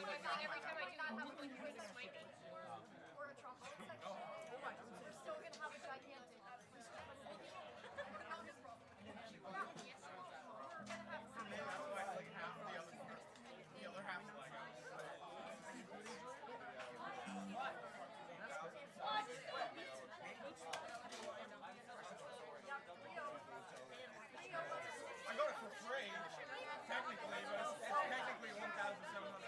every time I do that, I'm like, you're going to smite me. Or a trombone section. Oh my God. We're still going to have a gigantic. For me, that's why like half the other half's Lego. I got it for free, technically, but it's technically 1,700.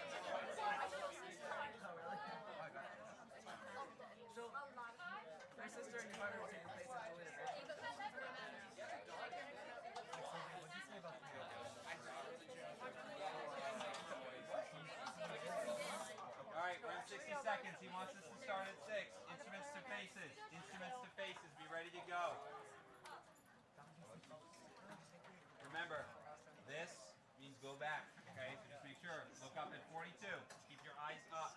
So, my sister and your mother were taking place in the later. What did you say about Alright, we're in 60 seconds. He wants us to start at 6. Instruments to faces. Instruments to faces. Be ready to go. Remember, this means go back. Okay, so just make sure. Look up at 42. Keep your eyes up.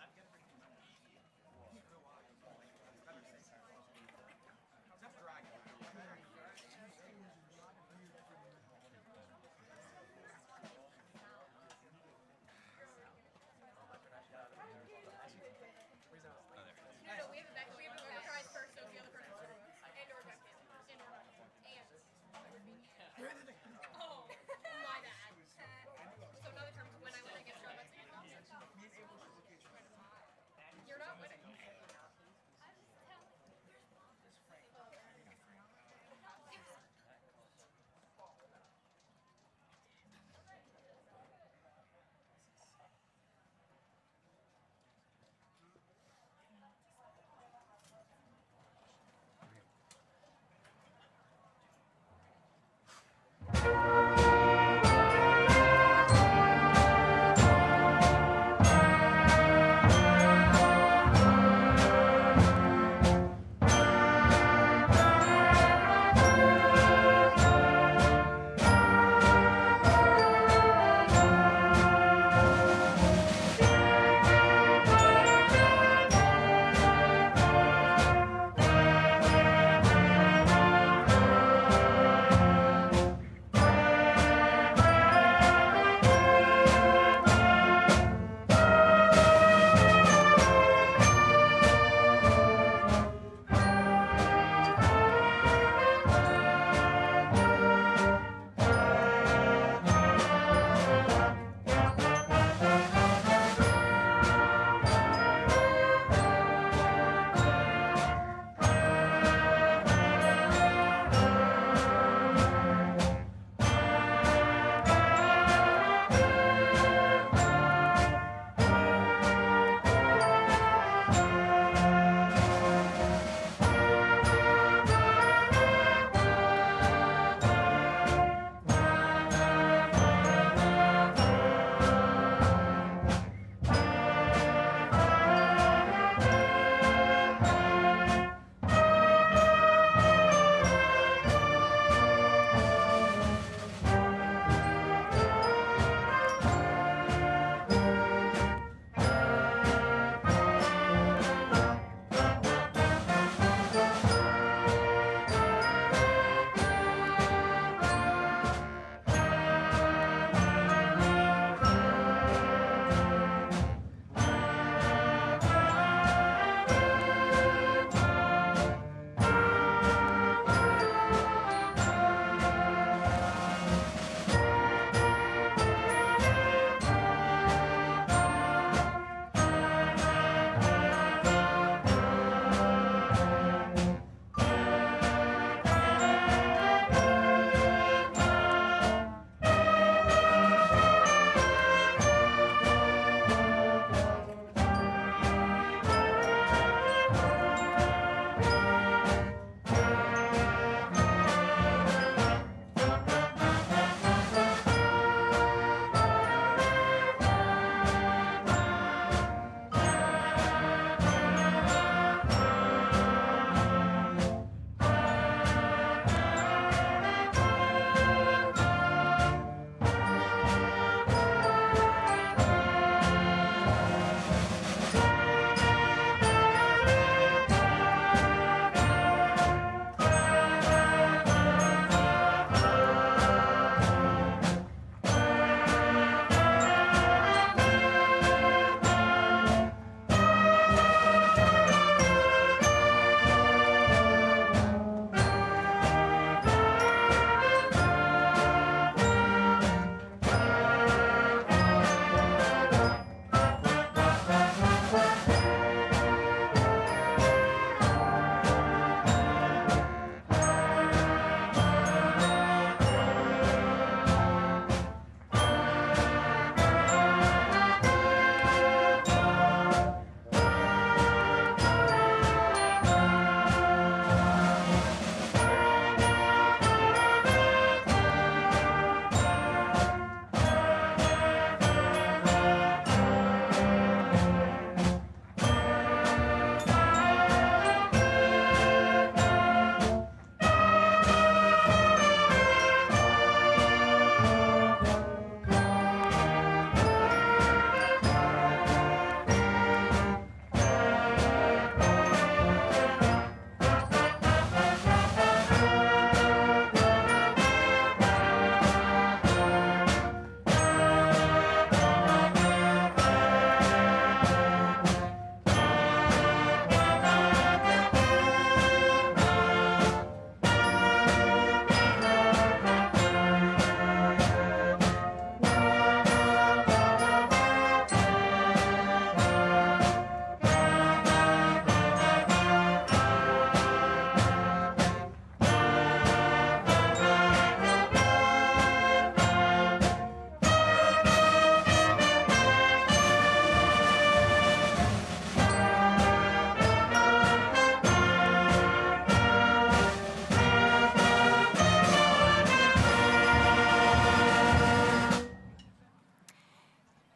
No, we have a tries first, so the other person screw us. And or back in. And or oh, my bad. So in other terms, when I get shot, let's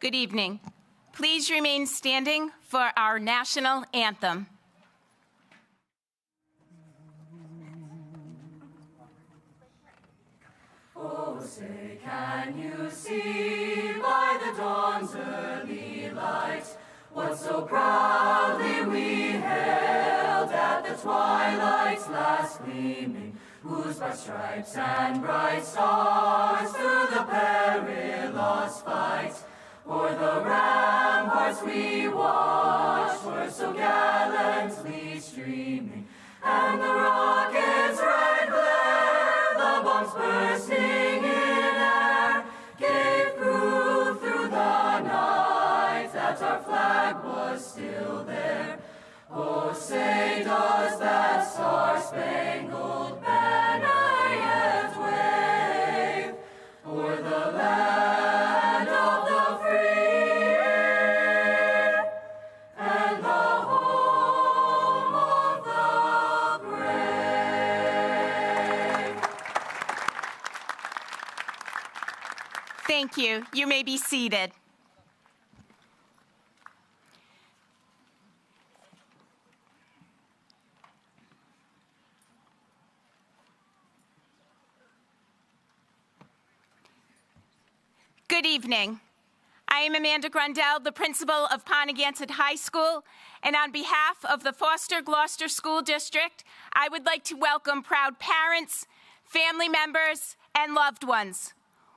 Good evening. Please remain standing for our national anthem. Oh, say, can you see by the dawn's early light what so proudly we hailed at the twilight's last gleaming, whose bright stripes and bright stars through the perilous fight o'er the ramparts we watched were so gallantly streaming, and the rocket's red glare, the bombs bursting in air, gave proof through the night that our flag was still there. Oh, say, does that star-spangled banner yet wave o'er the land of the free and the home of the brave? Thank you. You may be seated. Good evening. I am Amanda Grundell, the principal of Pontiac High School, and on behalf of the Foster Gloucester School District, I would like to welcome proud parents, family members, and loved ones.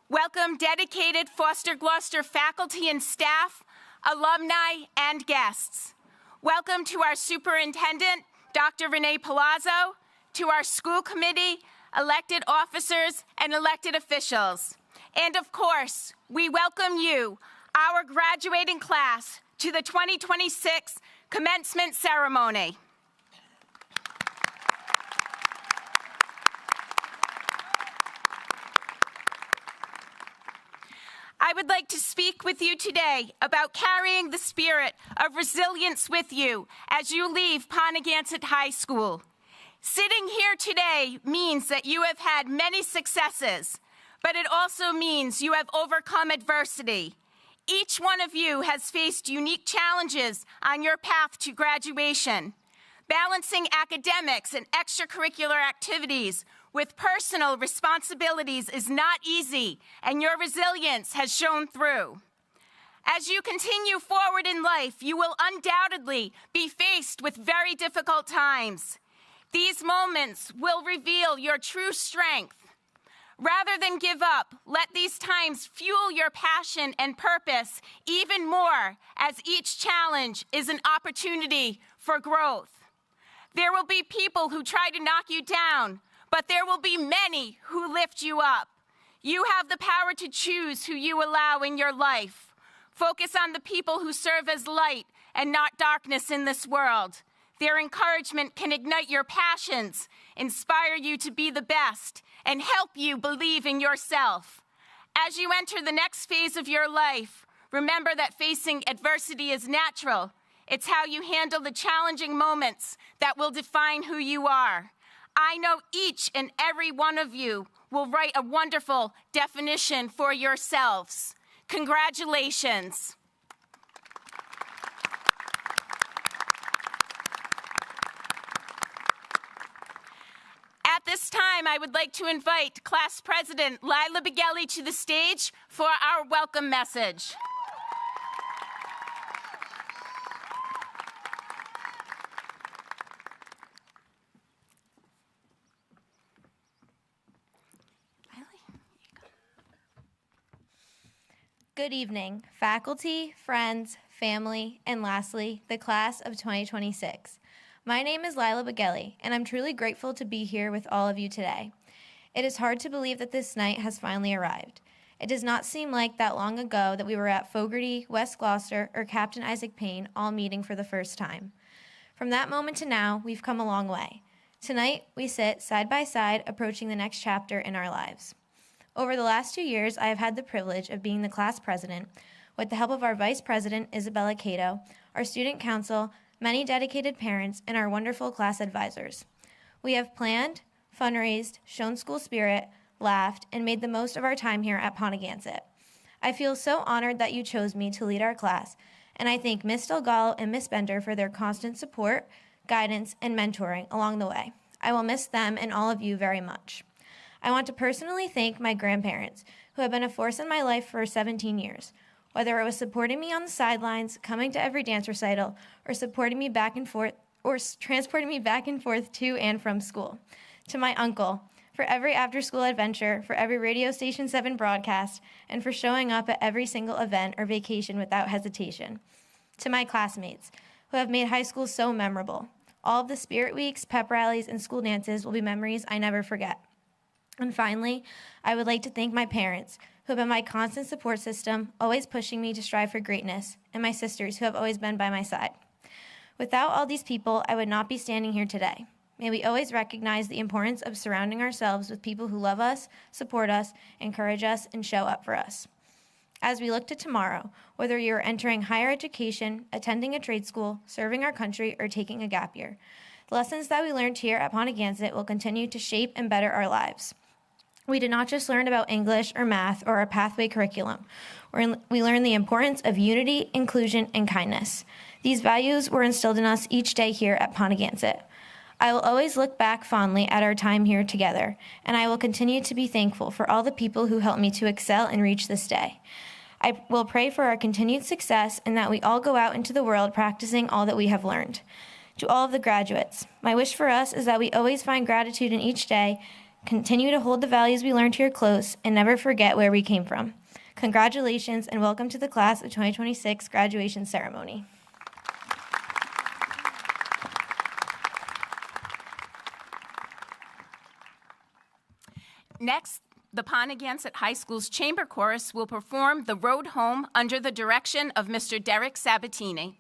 Welcome dedicated Foster Gloucester faculty and staff, alumni, and guests. Welcome to our superintendent, Dr. Renee Palazzo, to our school committee, elected officers, and elected officials. And of course, we welcome you, our graduating class, to the 2026 commencement ceremony. I would like to speak with you today about carrying the spirit of resilience with you as you leave Pontiac High School. Sitting here today means that you have had many successes, but it also means you have overcome adversity. Each one of you has faced unique challenges on your path to graduation. Balancing academics and extracurricular activities with personal responsibilities is not easy, and your resilience has shown through. As you continue forward in life, you will undoubtedly be faced with very difficult times. These moments will reveal your true strength. Rather than give up, let these times fuel your passion and purpose even more, as each challenge is an opportunity for growth. There will be people who try to knock you down, but there will be many who lift you up. You have the power to choose who you allow in your life. Focus on the people who serve as light and not darkness in this world. Their encouragement can ignite your passions, inspire you to be the best, and help you believe in yourself. As you enter the next phase of your life, remember that facing adversity is natural. It's how you handle the challenging moments that will define who you are. I know each and every one of you will write a wonderful definition for yourselves. Congratulations. At this time, I would like to invite Class President Lila Begelli to the stage for our welcome message. Good evening, faculty, friends, family, and lastly, the class of 2026. My name is Lila Begelli, and I'm truly grateful to be here with all of you today. It is hard to believe that this night has finally arrived. It does not seem like that long ago that we were at Fogarty, West Gloucester, or Captain Isaac Payne all meeting for the first time. From that moment to now, we've come a long way. Tonight, we sit side by side approaching the next chapter in our lives. Over the last 2 years, I have had the privilege of being the class president with the help of our vice president, Isabella Cato, our student council, many dedicated parents, and our wonderful class advisors. We have planned, fundraised, shown school spirit, laughed, and made the most of our time here at Pontiac. I feel so honored that you chose me to lead our class, and I thank Miss Delgado and Miss Bender for their constant support, guidance, and mentoring along the way. I will miss them and all of you very much. I want to personally thank my grandparents, who have been a force in my life for 17 years. Whether it was supporting me on the sidelines, coming to every dance recital, or supporting me back and forth, or transporting me back and forth to and from school. To my uncle, for every after-school adventure, for every Radio Station 7 broadcast, and for showing up at every single event or vacation without hesitation. To my classmates, who have made high school so memorable. All of the spirit weeks, pep rallies, and school dances will be memories I never forget. And finally, I would like to thank my parents, who have been my constant support system, always pushing me to strive for greatness, and my sisters, who have always been by my side. Without all these people, I would not be standing here today. May we always recognize the importance of surrounding ourselves with people who love us, support us, encourage us, and show up for us. As we look to tomorrow, whether you are entering higher education, attending a trade school, serving our country, or taking a gap year, the lessons that we learned here at Pontiac will continue to shape and better our lives. We did not just learn about English or math or our pathway curriculum. We learned the importance of unity, inclusion, and kindness. These values were instilled in us each day here at Pontiac. I will always look back fondly at our time here together, and I will continue to be thankful for all the people who helped me to excel and reach this day. I will pray for our continued success and that we all go out into the world practicing all that we have learned. To all of the graduates, my wish for us is that we always find gratitude in each day, continue to hold the values we learned here close, and never forget where we came from. Congratulations and welcome to the Class of 2026 graduation ceremony. Next, the Pontiac High School's Chamber Chorus will perform The Road Home under the direction of Mr. Derek Sabatini.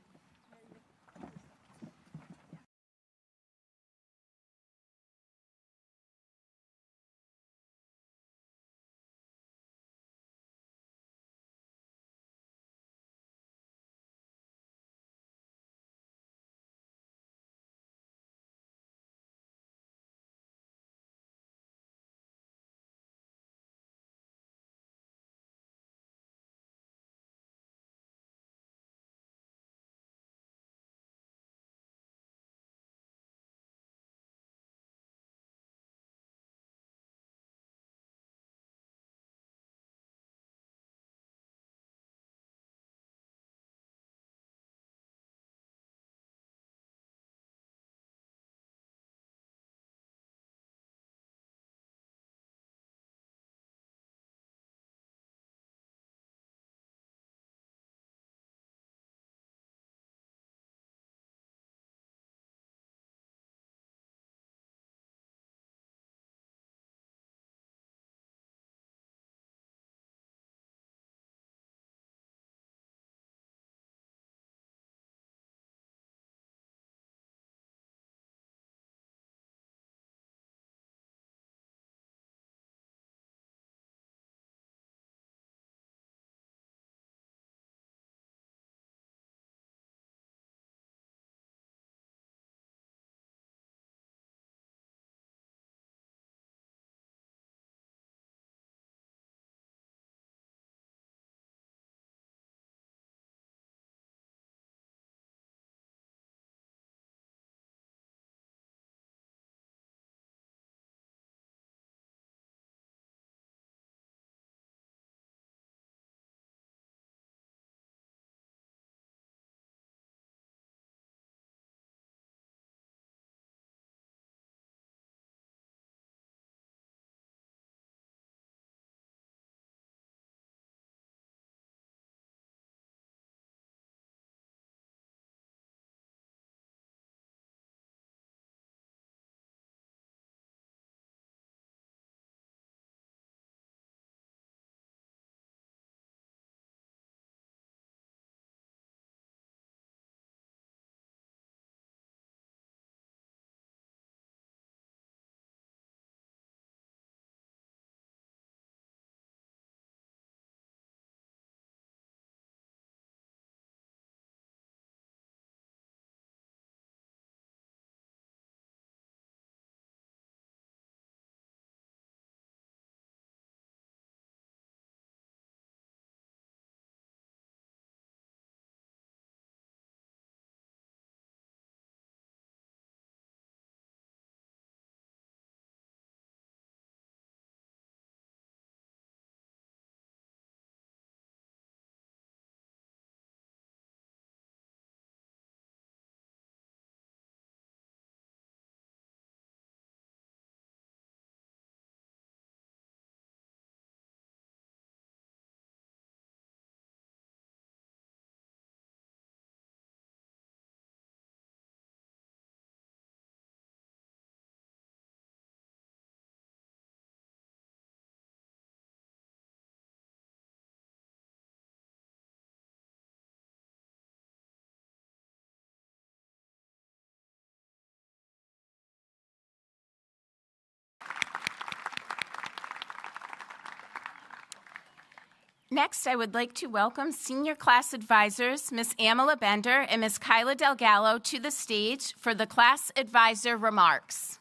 Next, I would like to welcome senior class advisors, Ms. Amala Bender and Ms. Kyla Delgallo, to the stage for the class advisor remarks.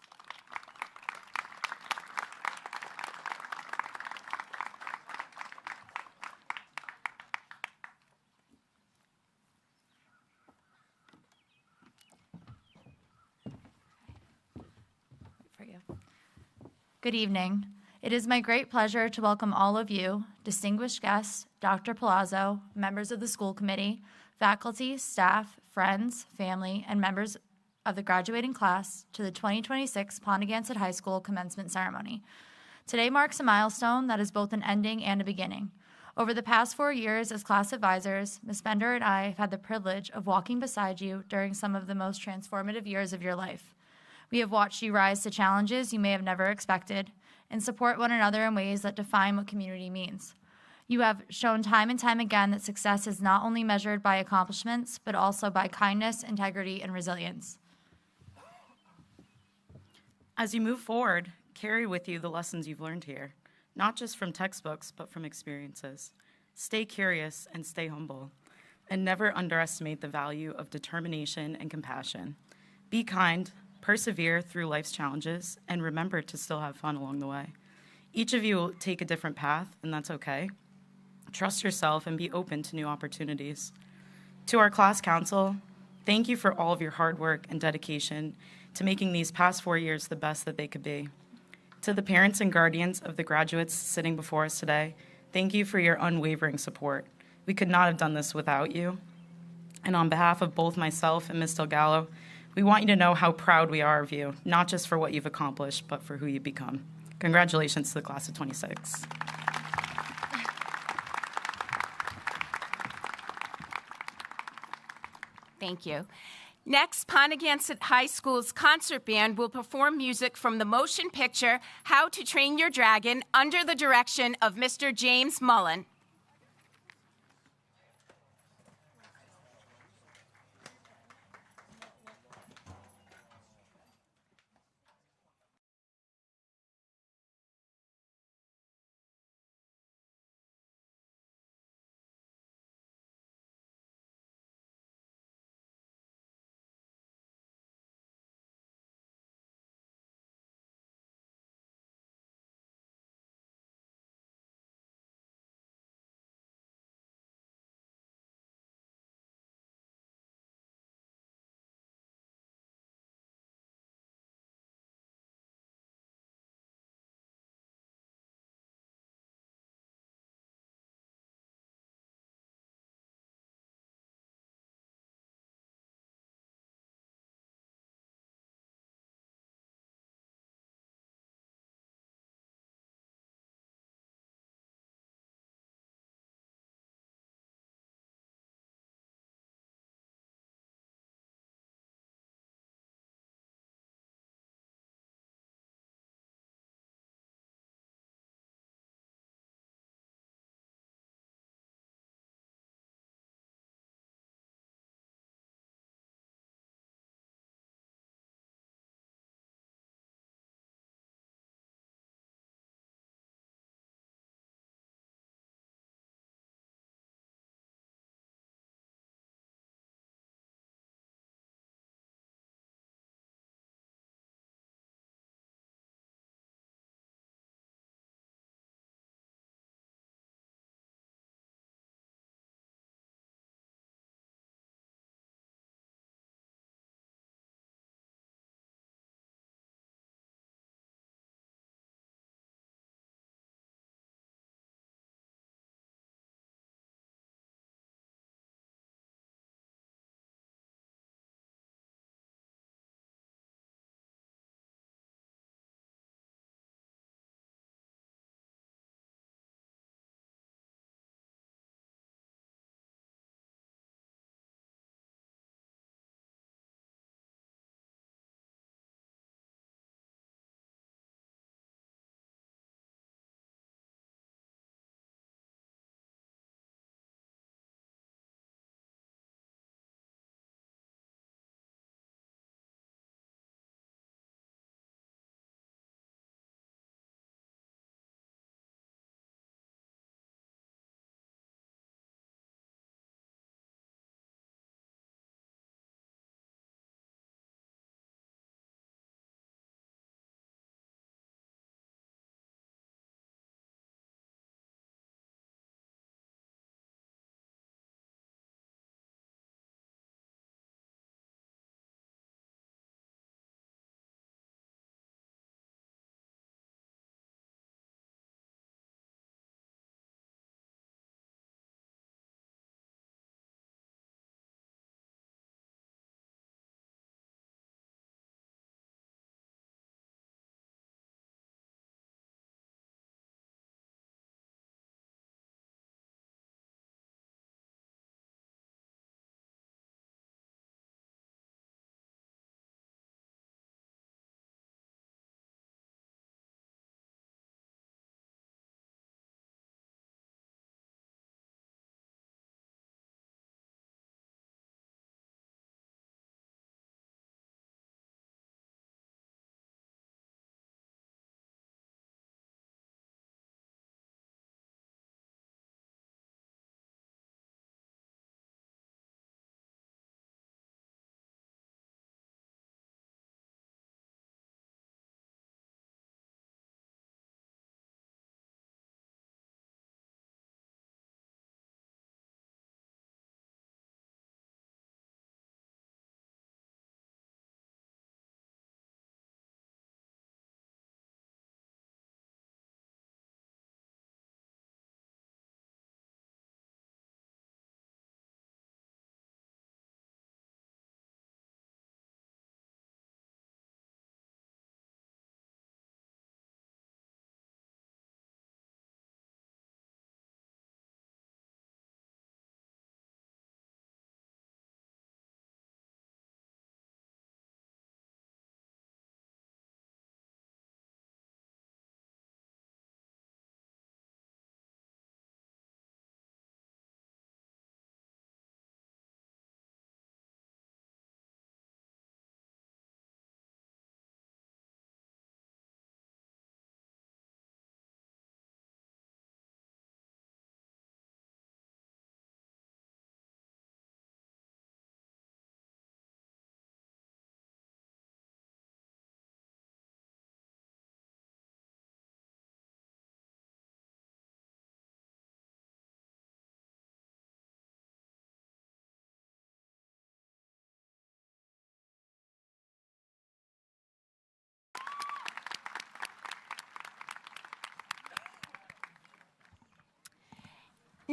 Good evening. It is my great pleasure to welcome all of you, distinguished guests, Dr. Palazzo, members of the school committee, faculty, staff, friends, family, and members of the graduating class to the 2026 Pontiac High School commencement ceremony. Today marks a milestone that is both an ending and a beginning. Over the past 4 years as class advisors, Ms. Bender and I have had the privilege of walking beside you during some of the most transformative years of your life. We have watched you rise to challenges you may have never expected and support one another in ways that define what community means. You have shown time and time again that success is not only measured by accomplishments, but also by kindness, integrity, and resilience. As you move forward, carry with you the lessons you've learned here, not just from textbooks, but from experiences. Stay curious and stay humble, and never underestimate the value of determination and compassion. Be kind, persevere through life's challenges, and remember to still have fun along the way. Each of you will take a different path, and that's okay. Trust yourself and be open to new opportunities. To our class council, thank you for all of your hard work and dedication to making these past 4 years the best that they could be. To the parents and guardians of the graduates sitting before us today, thank you for your unwavering support. We could not have done this without you. And on behalf of both myself and Ms. Delgallo, we want you to know how proud we are of you, not just for what you've accomplished, but for who you've become. Congratulations to the class of 26. Thank you. Next, Pontiac High School's concert band will perform music from the motion picture How to Train Your Dragon under the direction of Mr. James Mullen.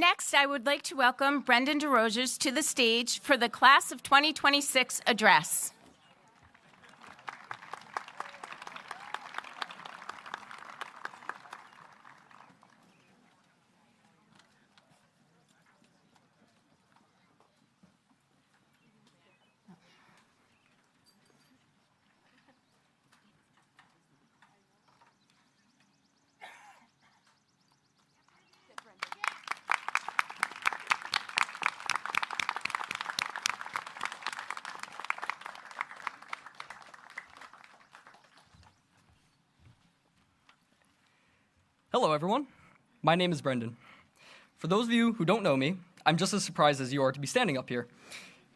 Next, I would like to welcome Brendan DeRogers to the stage for the Class of 2026 address. Hello, everyone. My name is Brendan. For those of you who don't know me, I'm just as surprised as you are to be standing up here.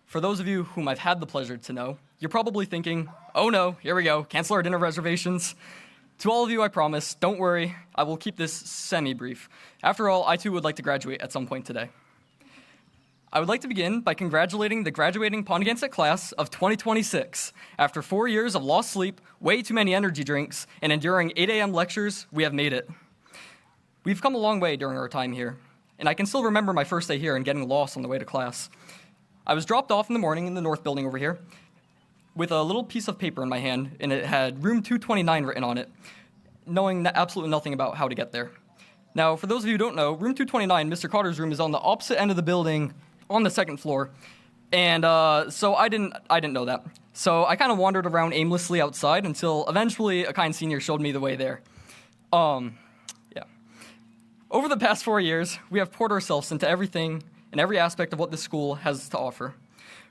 For those of you whom I've had the pleasure to know, you're probably thinking, oh no, here we go, cancel our dinner reservations. To all of you, I promise, don't worry, I will keep this semi-brief. After all, I too would like to graduate at some point today. I would like to begin by congratulating the graduating Pawnegansett class of 2026. After 4 years of lost sleep, way too many energy drinks, and enduring 8 a.m. lectures, we have made it. We've come a long way during our time here, and I can still remember my first day here and getting lost on the way to class. I was dropped off in the morning in the north building over here with a little piece of paper in my hand, and it had room 229 written on it, knowing absolutely nothing about how to get there. Now, for those of you who don't know, room 229, Mr. Carter's room, is on the opposite end of the building on the second floor, and so I didn't know that. So I kind of wandered around aimlessly outside until eventually a kind senior showed me the way there. Over the past 4 years, we have poured ourselves into everything and every aspect of what this school has to offer.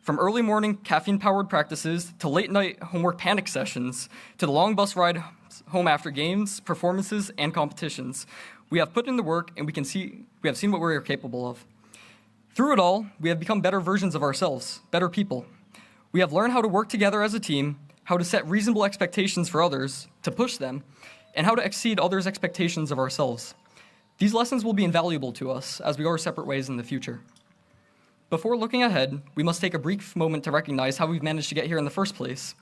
From early morning caffeine-powered practices to late-night homework panic sessions to the long bus ride home after games, performances, and competitions, we have put in the work and we have seen what we are capable of. Through it all, we have become better versions of ourselves, better people. We have learned how to work together as a team, how to set reasonable expectations for others, to push them, and how to exceed others' expectations of ourselves. These lessons will be invaluable to us as we go our separate ways in the future. Before looking ahead, we must take a brief moment to recognize how we've managed to get here in the first place.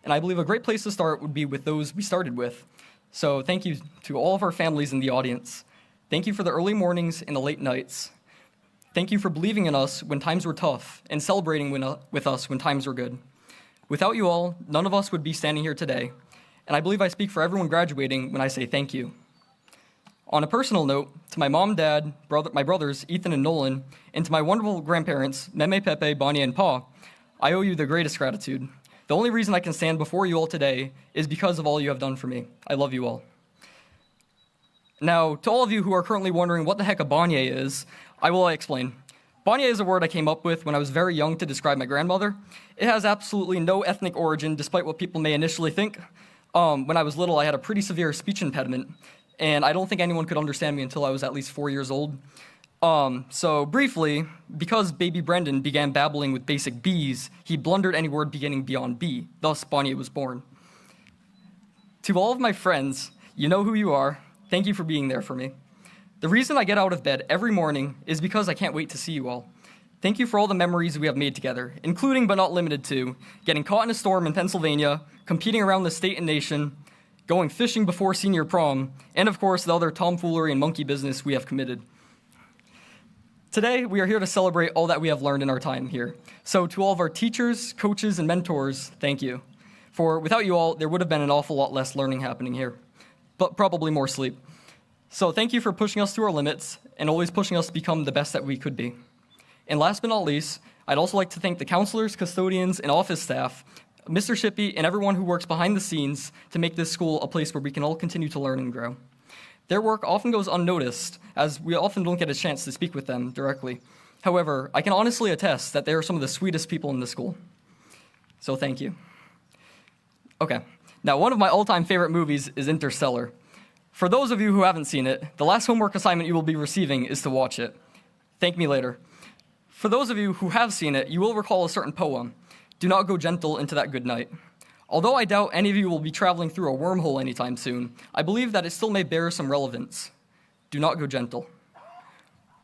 And I believe a great place to start would be with those we started with. So thank you to all of our families in the audience. Thank you for the early mornings and the late nights. Thank you for believing in us when times were tough and celebrating with us when times were good. Without you all, none of us would be standing here today. And I believe I speak for everyone graduating when I say thank you. On a personal note, to my mom, dad, my brothers, Ethan and Nolan, and to my wonderful grandparents, Meme, Pepe, Bonnie, and Pa, I owe you the greatest gratitude. The only reason I can stand before you all today is because of all you have done for me. I love you all. Now, to all of you who are currently wondering what the heck a beignet is, I will explain. Beignet is a word I came up with when I was very young to describe my grandmother. It has absolutely no ethnic origin, despite what people may initially think. When I was little, I had a pretty severe speech impediment, and I don't think anyone could understand me until I was at least 4 years old. So briefly, because baby Brendan began babbling with basic B's, he blundered any word beginning beyond B. Thus, beignet was born. To all of my friends, you know who you are. Thank you for being there for me. The reason I get out of bed every morning is because I can't wait to see you all. Thank you for all the memories we have made together, including but not limited to getting caught in a storm in Pennsylvania, competing around the state and nation, going fishing before senior prom, and of course the other tomfoolery and monkey business we have committed. Today, we are here to celebrate all that we have learned in our time here. So to all of our teachers, coaches, and mentors, thank you. For without you all, there would have been an awful lot less learning happening here, but probably more sleep. So thank you for pushing us to our limits and always pushing us to become the best that we could be. And last but not least, I'd also like to thank the counselors, custodians, and office staff, Mr. Shippey, and everyone who works behind the scenes to make this school a place where we can all continue to learn and grow. Their work often goes unnoticed, as we often don't get a chance to speak with them directly. However, I can honestly attest that they are some of the sweetest people in the school. So thank you. Okay, now one of my all-time favorite movies is Interstellar. For those of you who haven't seen it, the last homework assignment you will be receiving is to watch it. Thank me later. For those of you who have seen it, you will recall a certain poem, "Do not go gentle into that good night." Although I doubt any of you will be traveling through a wormhole anytime soon, I believe that it still may bear some relevance. Do not go gentle.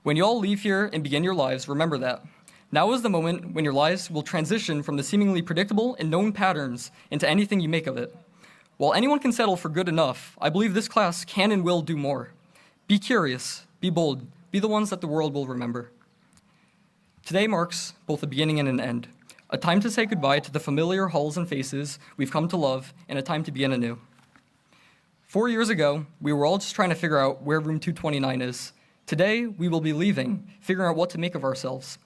When you all leave here and begin your lives, remember that. Now is the moment when your lives will transition from the seemingly predictable and known patterns into anything you make of it. While anyone can settle for good enough, I believe this class can and will do more. Be curious, be bold, be be the ones that the world will remember. Today marks both a beginning and an end, a time to say goodbye to the familiar halls and faces we've come to love, and a time to begin anew. 4 years ago, we were all just trying to figure out where room 229 is. Today, we will be leaving, figuring out what to make of ourselves.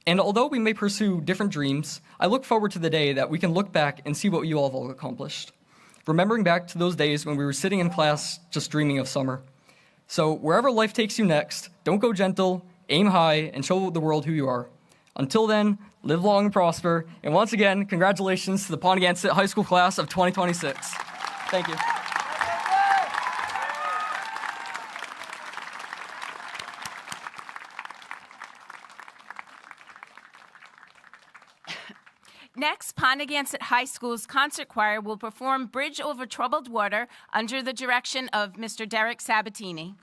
And although we may pursue different dreams, I look forward to the day that we can look back and see what you all have all accomplished. Remembering back to those days when we were sitting in class just dreaming of summer. So wherever life takes you next, don't go gentle, aim high, and show the world who you are. Until then, live long and prosper. And once again, congratulations to the Pontiac High School class of 2026. Thank you. Next, Pontiac High School's concert choir will perform Bridge Over Troubled Water under the direction of Mr. Derek Sabatini.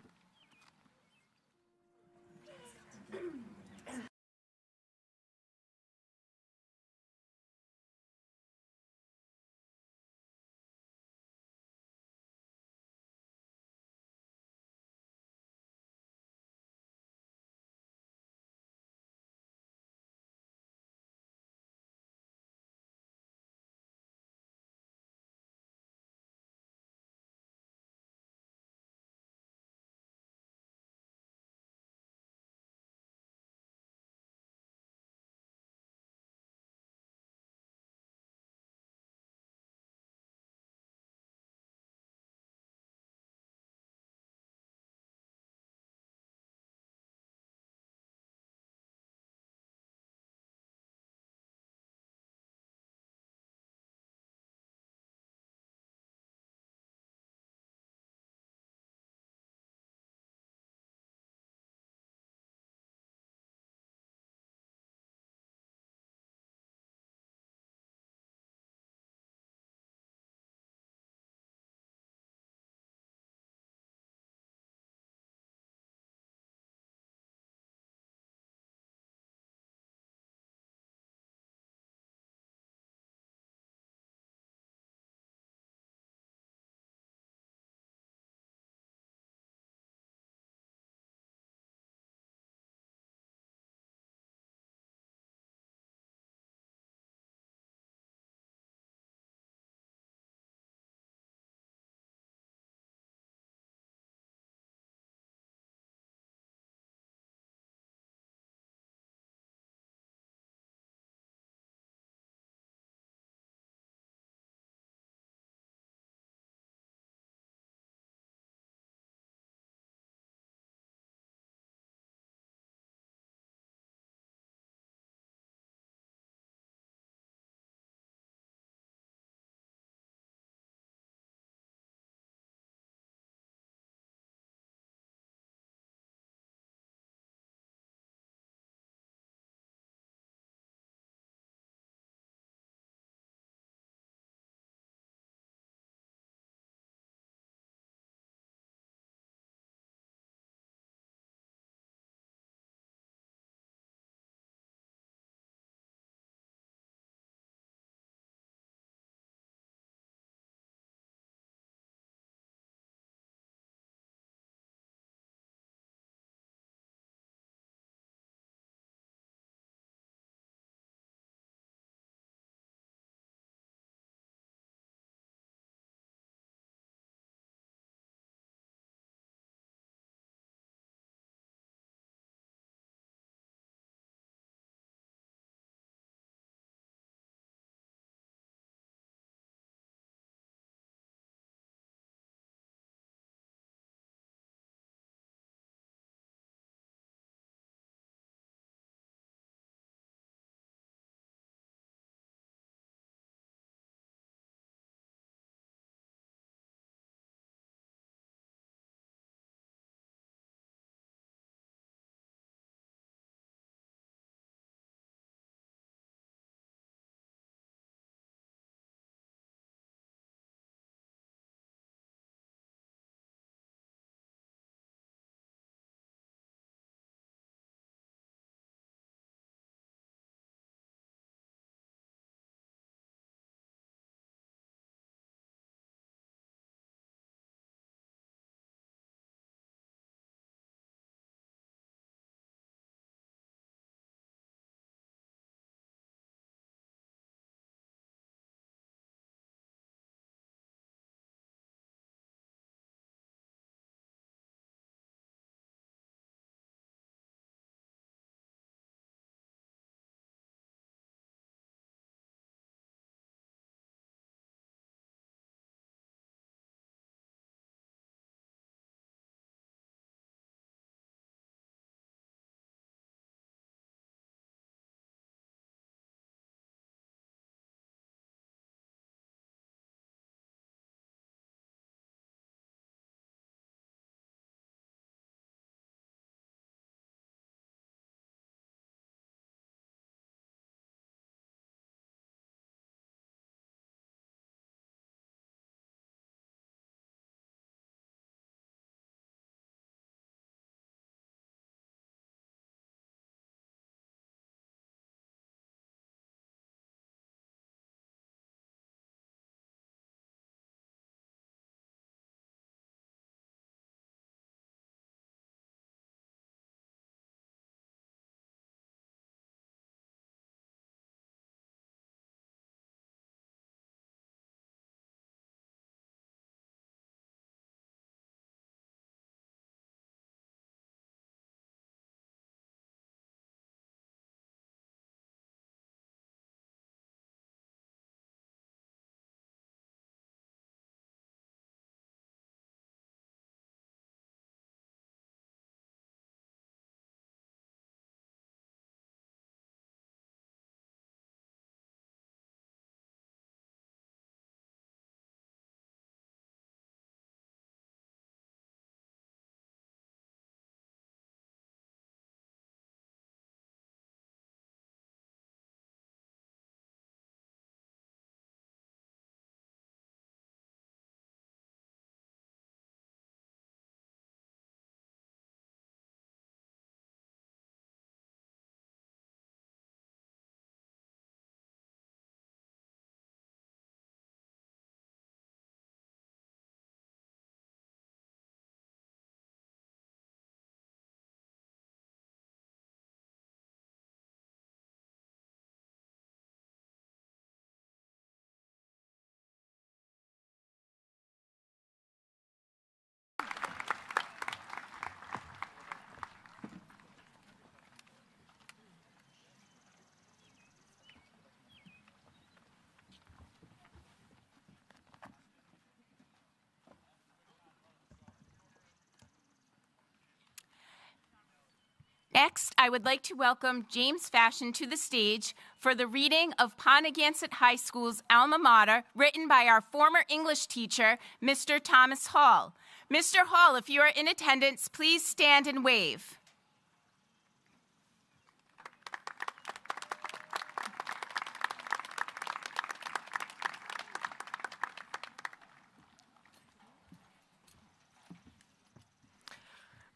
Next, I would like to welcome James Fashion to the stage for the reading of Ponagansett High School's alma mater, written by our former English teacher, Mr. Thomas Hall. Mr. Hall, if you are in attendance, please stand and wave.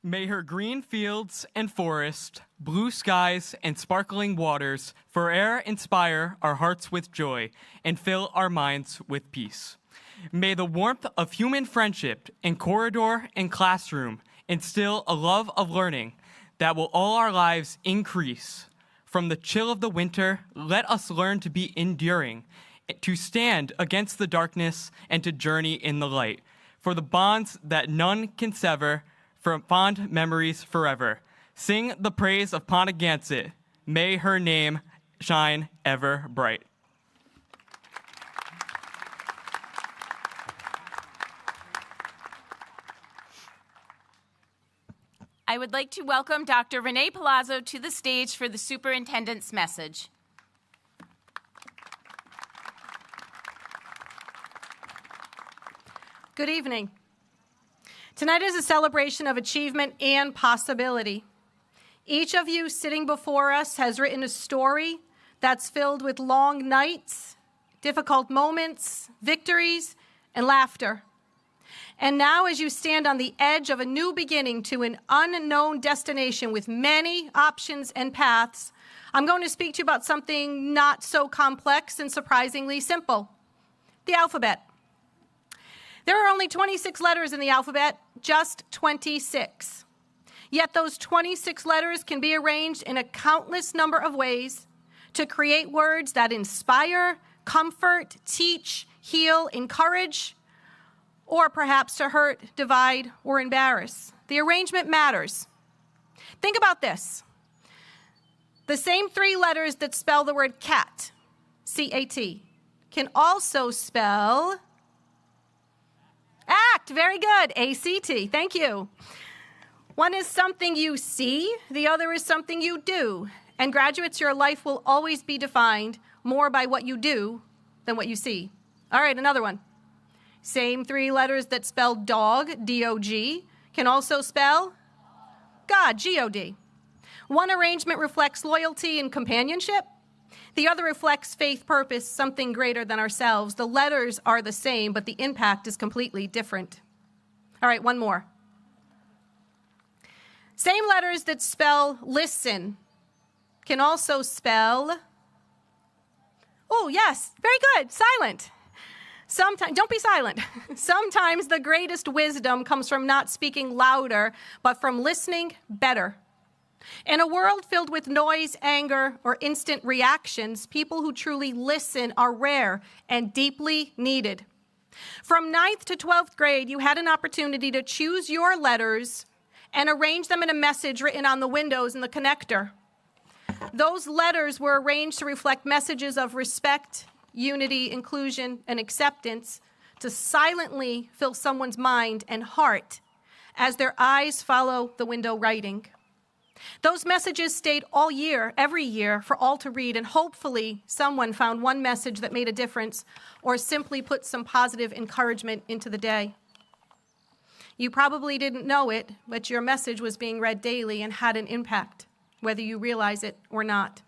May her green fields and forest, blue skies and sparkling waters fore'er inspire our hearts with joy and fill our minds with peace. May the warmth of human friendship in corridor and classroom instill a love of learning that will all our lives increase. From the chill of the winter, let us learn to be enduring, to stand against the darkness and to journey in the light. For the bonds that none can sever, for fond memories forever. Sing the praise of Ponagansett. May her name shine ever bright. I would like to welcome Dr. Renee Palazzo to the stage for the superintendent's message. Good evening. Tonight is a celebration of achievement and possibility. Each of you sitting before us has written a story that's filled with long nights, difficult moments, victories, and laughter. And now, as you stand on the edge of a new beginning to an unknown destination with many options and paths, I'm going to speak to you about something not so complex and surprisingly simple: the alphabet. There are only 26 letters in the alphabet, just 26. Yet those 26 letters can be arranged in a countless number of ways to create words that inspire, comfort, teach, heal, encourage, or perhaps to hurt, divide, or embarrass. The arrangement matters. Think about this. The same 3 letters that spell the word cat, C-A-T, can also spell act. Very good. A-C-T. Thank you. One is something you see. The other is something you do. And graduates, your life will always be defined more by what you do than what you see. All right, another one. Same 3 letters that spell dog, D-O-G, can also spell God, G-O-D. One arrangement reflects loyalty and companionship. The other reflects faith, purpose, something greater than ourselves. The letters are the same, but the impact is completely different. All right, one more. Same letters that spell listen can also spell, oh, yes, very good, silent. Sometimes, don't be silent. Sometimes the greatest wisdom comes from not speaking louder, but from listening better. In a world filled with noise, anger, or instant reactions, people who truly listen are rare and deeply needed. From 9th to 12th grade, you had an opportunity to choose your letters and arrange them in a message written on the windows and the connector. Those letters were arranged to reflect messages of respect, unity, inclusion, and acceptance to silently fill someone's mind and heart as their eyes follow the window writing. Those messages stayed all year, every year, for all to read, and hopefully someone found one message that made a difference or simply put some positive encouragement into the day. You probably didn't know it, but your message was being read daily and had an impact, whether you realize it or not.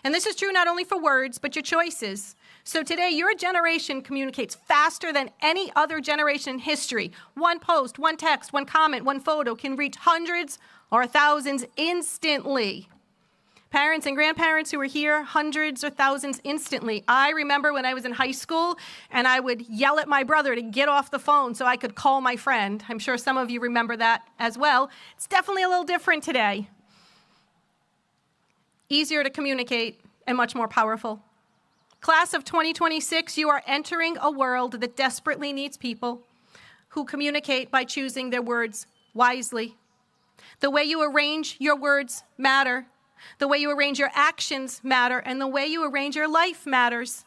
And this is true not only for words, but your choices. So today, your generation communicates faster than any other generation in history. One post, one text, one comment, one photo can reach hundreds or thousands instantly. Parents and grandparents who were here, hundreds or thousands instantly. I remember when I was in high school and I would yell at my brother to get off the phone so I could call my friend. I'm sure some of you remember that as well. It's definitely a little different today. Easier to communicate and much more powerful. Class of 2026, you are entering a world that desperately needs people who communicate by choosing their words wisely. The way you arrange your words matter. The way you arrange your actions matter. And the way you arrange your life matters.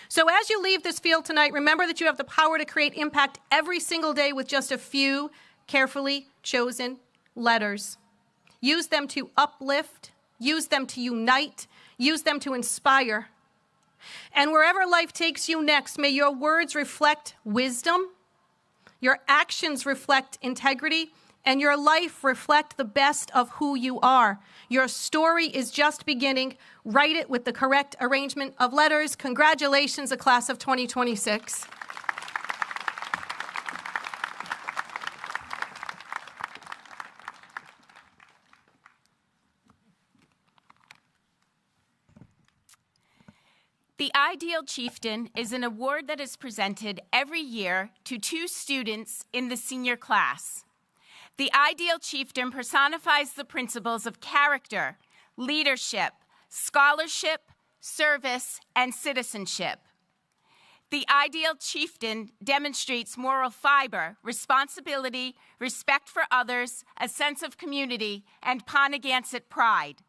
So as you leave this field tonight, remember that you have the power to create impact every single day with just a few carefully chosen letters. Use them to uplift. Use them to unite. Use them to inspire. And wherever life takes you next, may your words reflect wisdom, your actions reflect integrity, and your life reflect the best of who you are. Your story is just beginning. Write it with the correct arrangement of letters. Congratulations, a class of 2026. The Ideal Chieftain is an award that is presented every year to 2 students in the senior class. The Ideal Chieftain personifies the principles of character, leadership, scholarship, service, and citizenship. The Ideal Chieftain demonstrates moral fiber, responsibility, respect for others, a sense of community, and Ponagansett pride.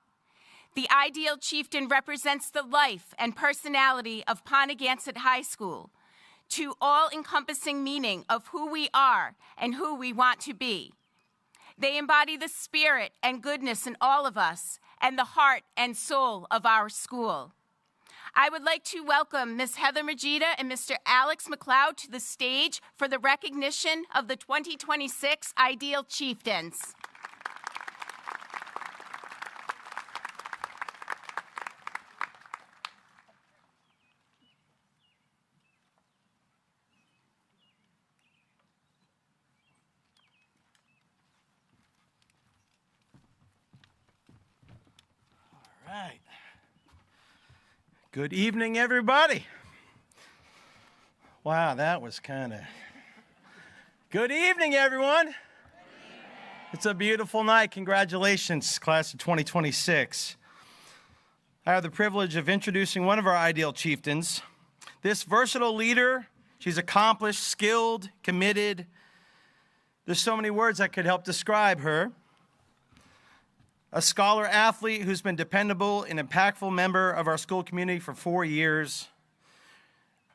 The Ideal Chieftain represents the life and personality of Ponagansett High School, to all-encompassing meaning of who we are and who we want to be. They embody the spirit and goodness in all of us and the heart and soul of our school. I would like to welcome Ms. Heather Majida and Mr. Alex McLeod to the stage for the recognition of the 2026 Ideal Chieftains. Right. Good evening, everybody. Wow, that was kind of... Good evening, everyone. Good evening. It's a beautiful night. Congratulations, class of 2026. I have the privilege of introducing one of our Ideal Chieftains. This versatile leader, she's accomplished, skilled, committed. There's so many words that could help describe her. A scholar athlete who's been dependable and impactful member of our school community for 4 years,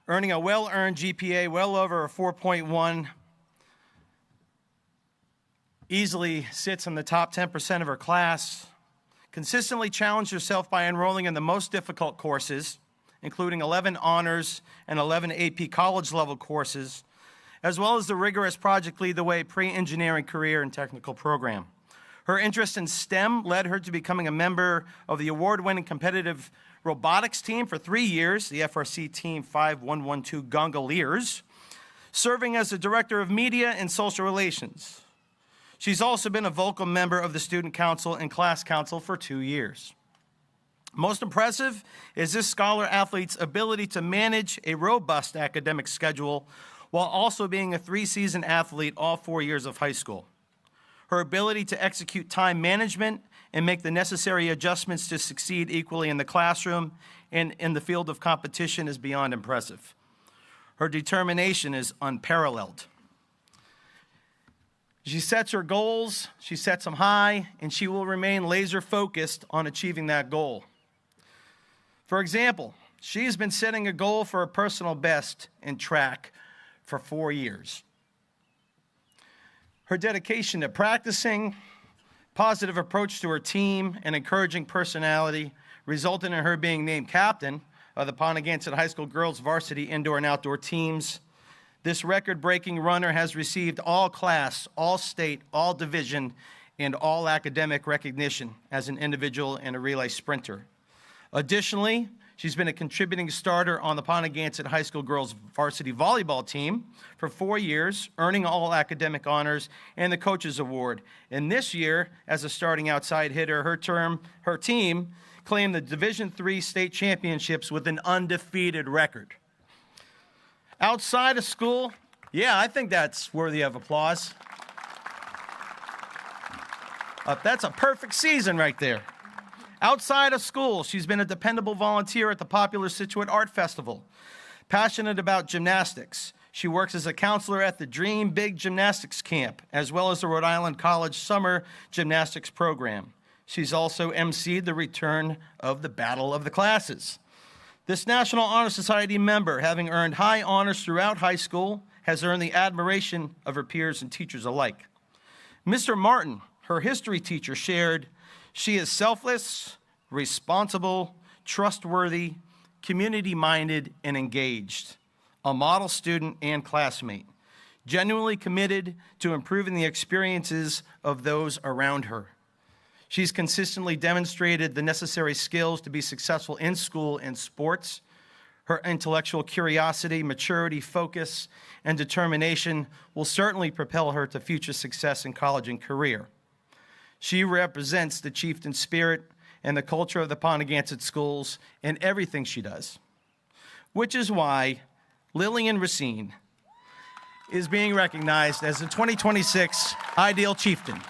earning a well-earned GPA well over a 4.1, easily sits in the top 10% of her class, consistently challenged herself by enrolling in the most difficult courses, including 11 honors and 11 AP college-level courses, as well as the rigorous Project Lead the Way pre-engineering career and technical program. Her interest in STEM led her to becoming a member of the award-winning competitive robotics team for 3 years, the FRC Team 5112 Gondoliers, serving as the Director of Media and Social Relations. She's also been a vocal member of the Student Council and Class Council for 2 years. Most impressive is this scholar athlete's ability to manage a robust academic schedule while also being a 3-season athlete all 4 years of high school. Her ability to execute time management and make the necessary adjustments to succeed equally in the classroom and in the field of competition is beyond impressive. Her determination is unparalleled. She sets her goals, she sets them high, and she will remain laser focused on achieving that goal. For example, she has been setting a goal for a personal best in track for 4 years. Her dedication to practicing, positive approach to her team, and encouraging personality resulted in her being named captain of the Ponagansett High School girls varsity indoor and outdoor teams. This record-breaking runner has received all class, all state, all division, and all academic recognition as an individual and a relay sprinter. Additionally, she's been a contributing starter on the Ponagansett High School girls varsity volleyball team for 4 years, earning all academic honors and the coaches award. And this year, as a starting outside hitter, her team claimed the Division III state championships with an undefeated record. Outside of school, yeah, I think that's worthy of applause. That's a perfect season right there. Outside of school, she's been a dependable volunteer at the popular Scituate Art Festival. Passionate about gymnastics, she works as a counselor at the Dream Big Gymnastics Camp, as well as the Rhode Island College Summer Gymnastics Program. She's also emceed the return of the Battle of the Classes. This National Honor Society member, having earned high honors throughout high school, has earned the admiration of her peers and teachers alike. Mr. Martin, her history teacher shared, she is selfless, responsible, trustworthy, community-minded, and engaged, a model student and classmate, genuinely committed to improving the experiences of those around her. She's consistently demonstrated the necessary skills to be successful in school and sports. Her intellectual curiosity, maturity, focus, and determination will certainly propel her to future success in college and career. She represents the Chieftain spirit and the culture of the Pontiac schools in everything she does, which is why Lillian Racine is being recognized as the 2026 Ideal Chieftain.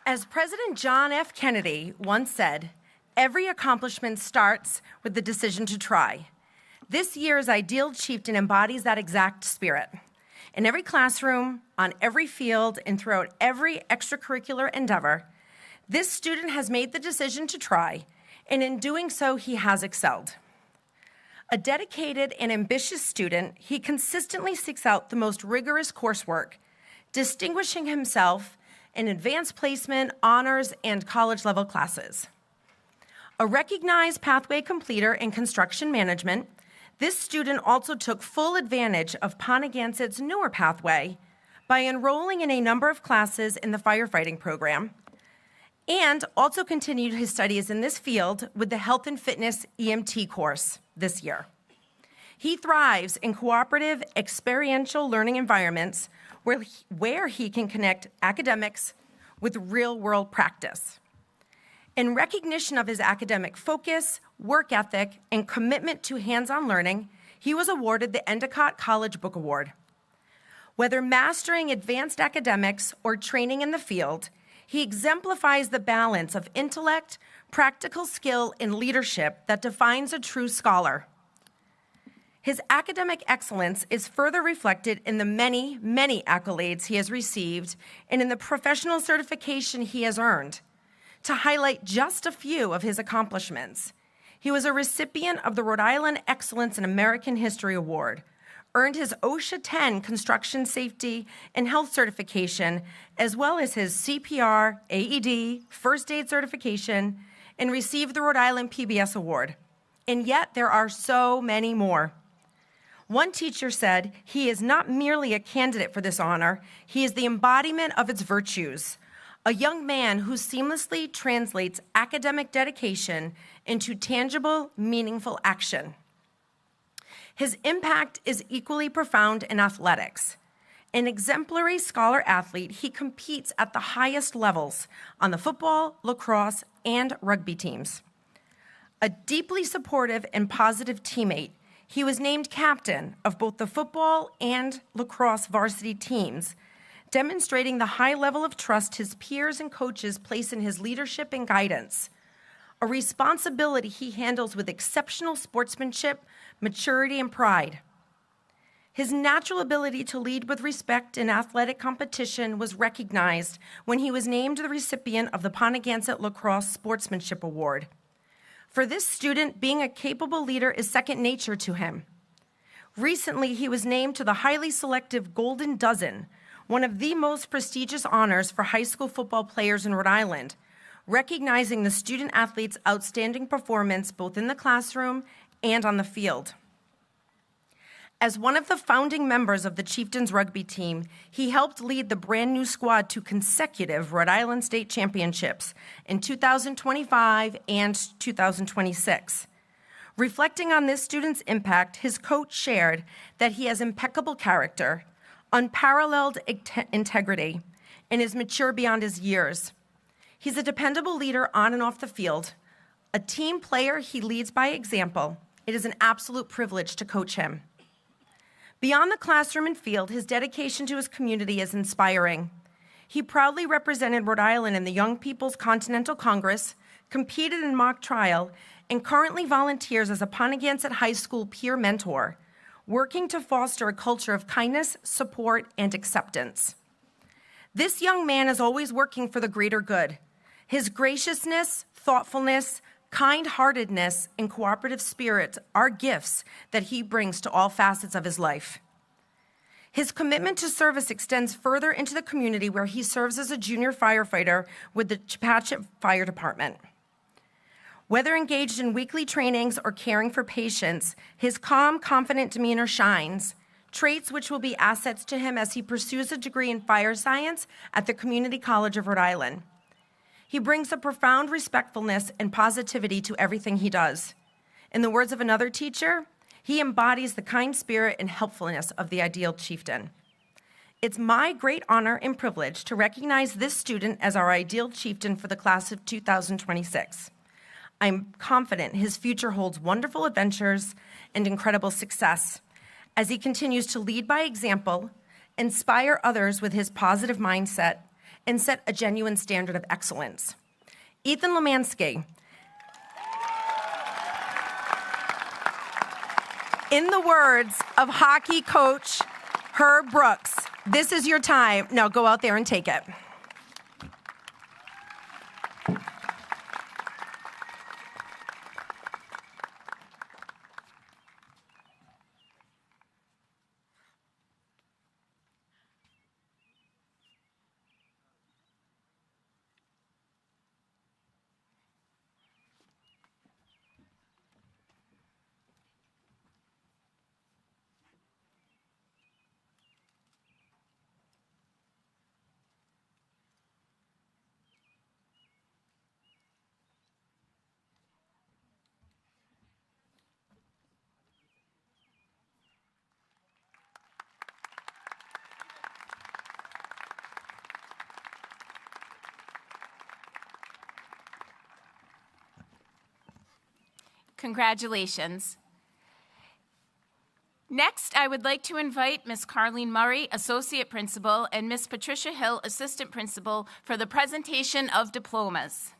As President John F. Kennedy once said, every accomplishment starts with the decision to try. This year's Ideal Chieftain embodies that exact spirit. In every classroom, on every field, and throughout every extracurricular endeavor, this student has made the decision to try, and in doing so, he has excelled. A dedicated and ambitious student, he consistently seeks out the most rigorous coursework, distinguishing himself in advanced placement, honors, and college-level classes. A recognized pathway completer in construction management, this student also took full advantage of Pontiac's newer pathway by enrolling in a number of classes in the firefighting program, and also continued his studies in this field with the Health and Fitness EMT course this year. He thrives in cooperative, experiential learning environments where he can connect academics with real-world practice. In recognition of his academic focus, work ethic, and commitment to hands-on learning, he was awarded the Endicott College Book Award. Whether mastering advanced academics or training in the field, he exemplifies the balance of intellect, practical skill, and leadership that defines a true scholar. His academic excellence is further reflected in the many, many accolades he has received and in the professional certification he has earned. To highlight just a few of his accomplishments, he was a recipient of the Rhode Island Excellence in American History Award, earned his OSHA 10 Construction Safety and Health Certification, as well as his CPR, AED, First Aid Certification, and received the Rhode Island PBS Award. And yet there are so many more. One teacher said, he is not merely a candidate for this honor, he is the embodiment of its virtues, a young man who seamlessly translates academic dedication into tangible, meaningful action. His impact is equally profound in athletics. An exemplary scholar athlete, he competes at the highest levels on the football, lacrosse, and rugby teams. A deeply supportive and positive teammate, he was named captain of both the football and lacrosse varsity teams, demonstrating the high level of trust his peers and coaches place in his leadership and guidance, a responsibility he handles with exceptional sportsmanship, maturity, and pride. His natural ability to lead with respect in athletic competition was recognized when he was named the recipient of the Pontiac Lacrosse Sportsmanship Award. For this student, being a capable leader is second nature to him. Recently, he was named to the highly selective Golden Dozen, one of the most prestigious honors for high school football players in Rhode Island, recognizing the student athlete's outstanding performance both in the classroom and on the field. As one of the founding members of the Chieftains rugby team, he helped lead the brand new squad to consecutive Rhode Island State Championships in 2025 and 2026. Reflecting on this student's impact, his coach shared that he has impeccable character, unparalleled integrity, and is mature beyond his years. He's a dependable leader on and off the field. A team player, he leads by example, It is an absolute privilege to coach him. Beyond the classroom and field, his dedication to his community is inspiring. He proudly represented Rhode Island in the Young People's Continental Congress, competed in mock trial, and currently volunteers as a Pontiac High School peer mentor, working to foster a culture of kindness, support, and acceptance. This young man is always working for the greater good. His graciousness, thoughtfulness, kind-heartedness, and cooperative spirit are gifts that he brings to all facets of his life. His commitment to service extends further into the community where he serves as a junior firefighter with the Chepachet Fire Department. Whether engaged in weekly trainings or caring for patients, his calm, confident demeanor shines, traits which will be assets to him as he pursues a degree in fire science at the Community College of Rhode Island. He brings a profound respectfulness and positivity to everything he does. In the words of another teacher, he embodies the kind spirit and helpfulness of the ideal chieftain. It's my great honor and privilege to recognize this student as our ideal chieftain for the class of 2026. I'm confident his future holds wonderful adventures and incredible success as he continues to lead by example, inspire others with his positive mindset, and set a genuine standard of excellence. Ethan Lemansky. In the words of hockey coach Herb Brooks, this is your time. Now go out there and take it. Congratulations. Next, I would like to invite Ms. Carleen Murray, Associate Principal, and Ms. Patricia Hill, Assistant Principal, for the presentation of diplomas.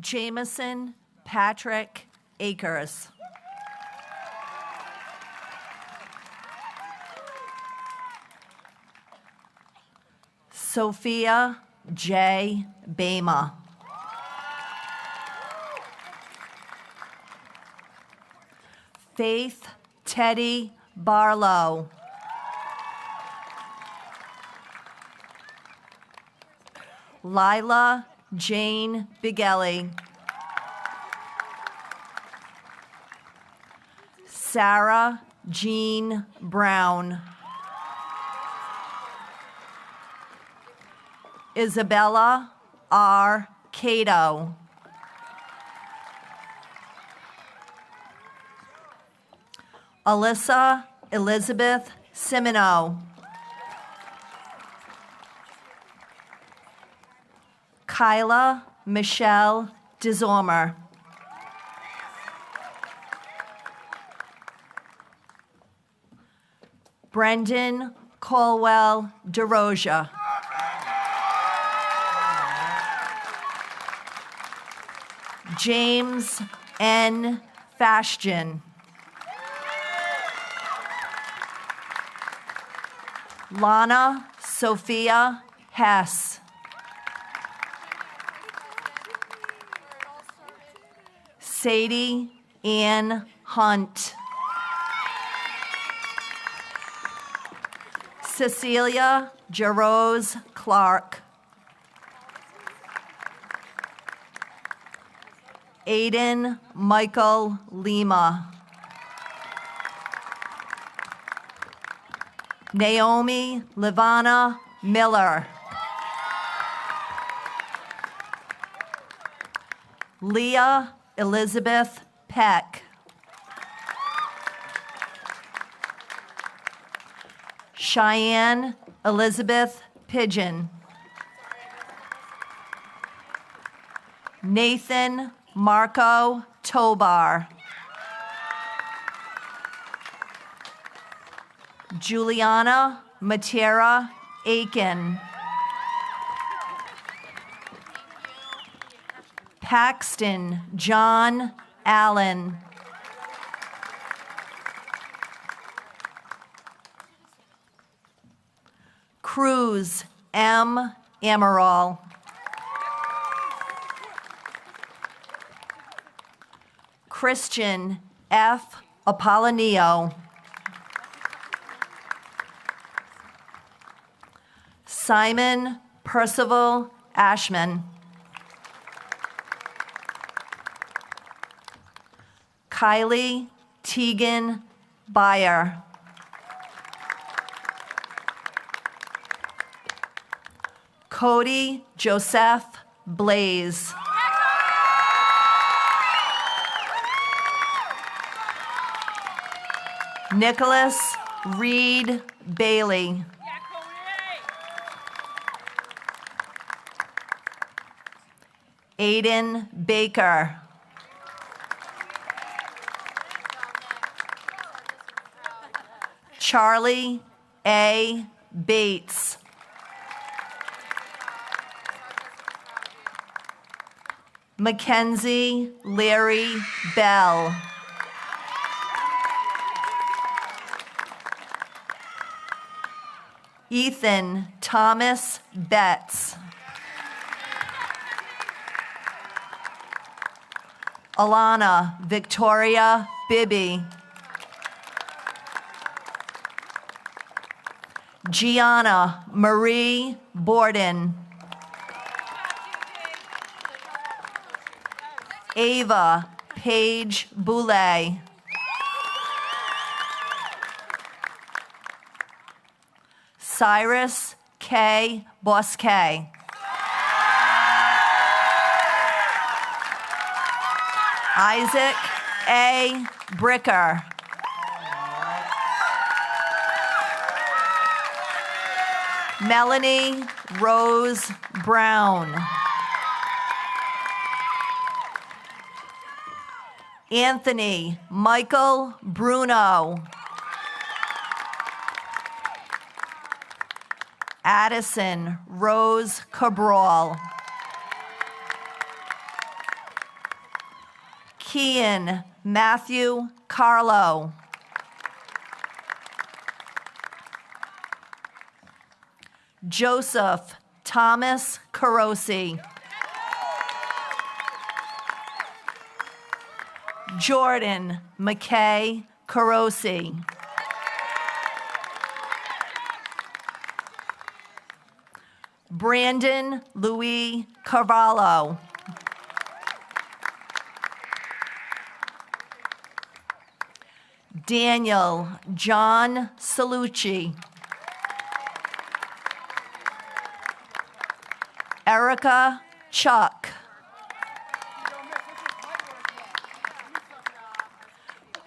Jameson Patrick Akers. Sophia J. Bama. Faith Teddy Barlow. Lila Jane Bigelli. Sarah Jean Brown. Isabella R. Cato. Alyssa Elizabeth Simino. Kyla Michelle Desormer. Brendan Colwell DeRosia. James N. Fashton. Lana Sophia Hess. Sadie Ann Hunt. Cecilia Jarose Clark. Aiden Michael Lima. Naomi Livana Miller. Leah Elizabeth Peck. Cheyenne Elizabeth Pigeon. Nathan Marco Tobar. Juliana Matera Aiken. Paxton John Allen. Cruz M. Amaral. Christian F. Apollonio. Simon Percival Ashman. Kylie Tegan Beyer. Cody Joseph Blaze. Nicholas Reed Bailey. Aiden Baker. Charlie A. Bates. Mackenzie Larry Bell. Ethan Thomas Betts. Alana Victoria Bibby. Gianna Marie Borden. Ava Paige Boulay. Cyrus K. Bosque. Isaac A. Bricker. Melanie Rose Brown. Anthony Michael Bruno. Addison Rose Cabral. Kian Matthew Carlo. Joseph Thomas Carosi. Jordan McKay Carosi. Brandon Louis Carvalho. Daniel John Salucci. Erica Chuck.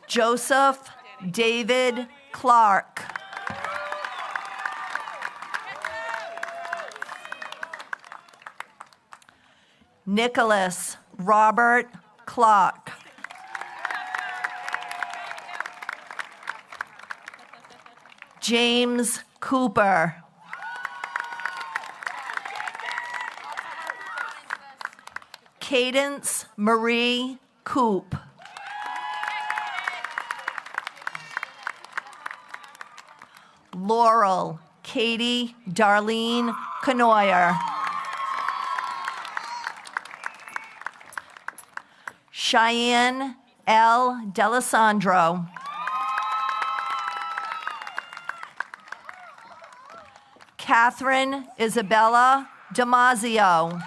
Joseph David Clark. Nicholas Robert Clark. James Cooper. Cadence Marie Coop. Laurel Katie Darlene Canoyer. Cheyenne L. Delisandro. Catherine Isabella Damasio.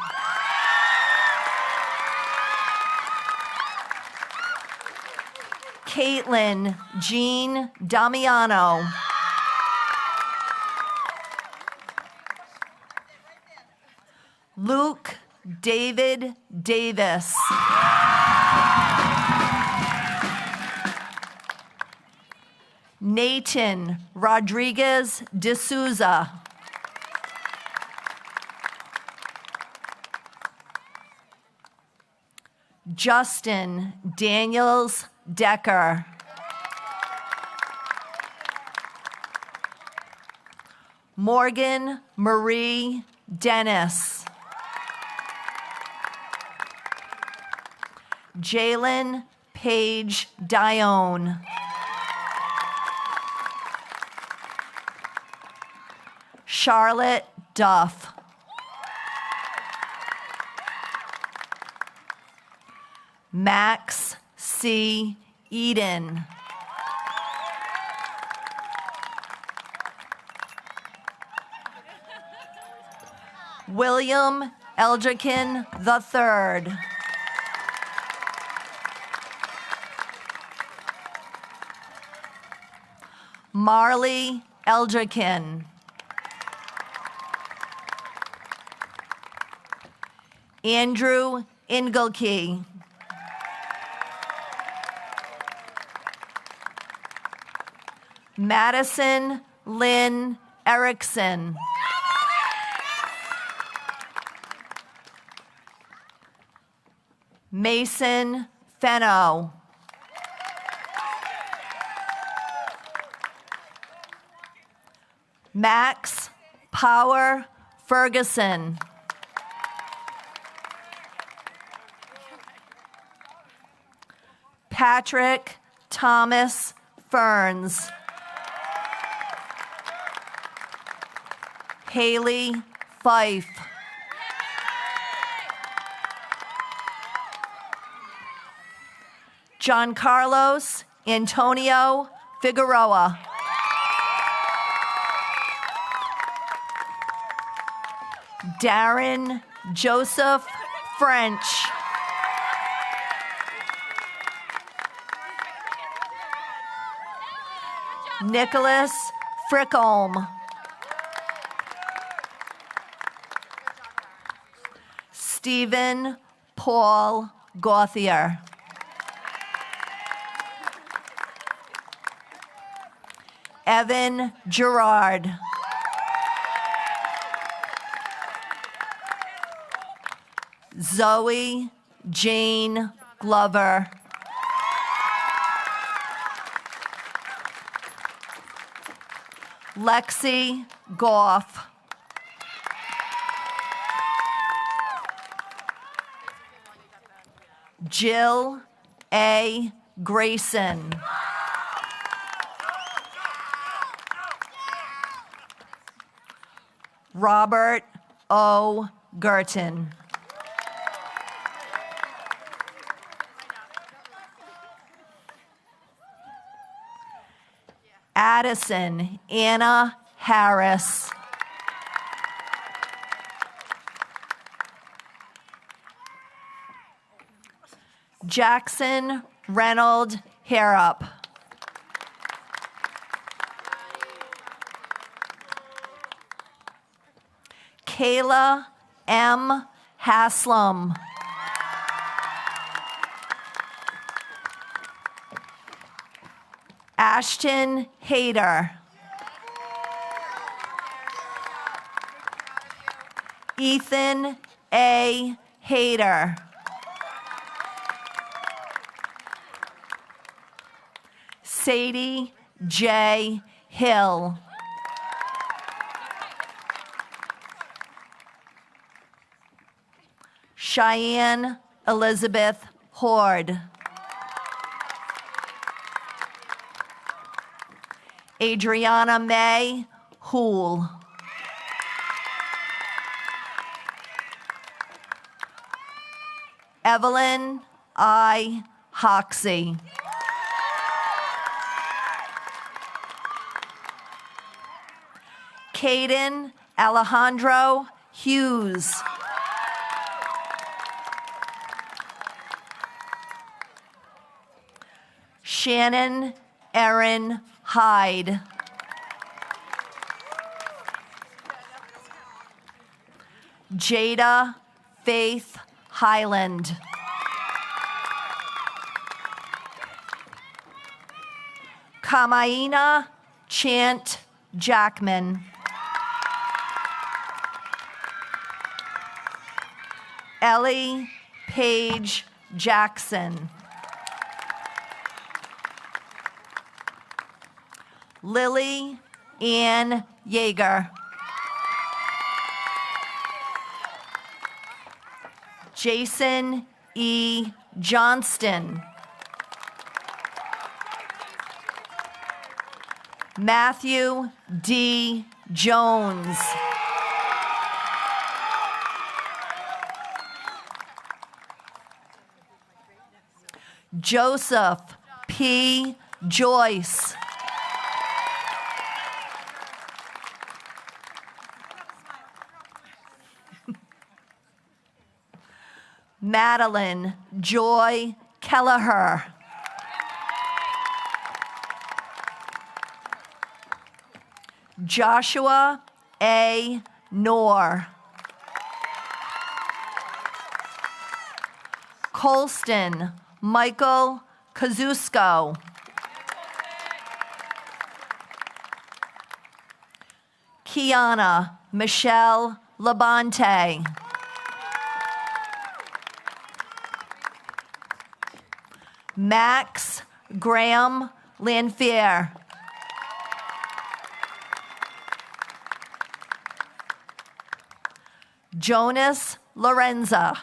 Caitlin Jean Damiano. Luke David Davis. Nathan Rodriguez D'Souza. Justin Daniels Decker. Morgan Marie Dennis. Jalen Page Dione. Charlotte Duff. Max C. Eden. William Eldricken III. Marley Eldricken. Andrew Ingelkey. Madison Lynn Erickson. Mason Fenno. Max Power Ferguson. Patrick Thomas Ferns. Haley Fife. John Carlos Antonio Figueroa. Darren Joseph French. Nicholas Frickholm. Stephen Paul Gauthier. Evan Gerard. Zoe Jane Glover. Lexi Goff. Jill A. Grayson. Robert O. Gerton. Addison Anna Harris. Jackson Reynold Harrop. Kayla M. Haslam. Ashton Hayter. Ethan A. Hayter. Sadie J. Hill. Cheyenne Elizabeth Horde. Adriana May Hool. Evelyn I. Hoxie. Caden Alejandro Hughes. Shannon Erin Hyde. Jada Faith Highland. Kamaina Chant Jackman. Ellie Paige Jackson. Lily Ann Yeager. Jason E. Johnston. Matthew D. Jones. Joseph P. Joyce. Madeline Joy Kelleher. Joshua A. Knorr. Colston Michael Kazusko. Kiana Michelle Labonte. Max Graham Lanfear. Jonas Lorenza.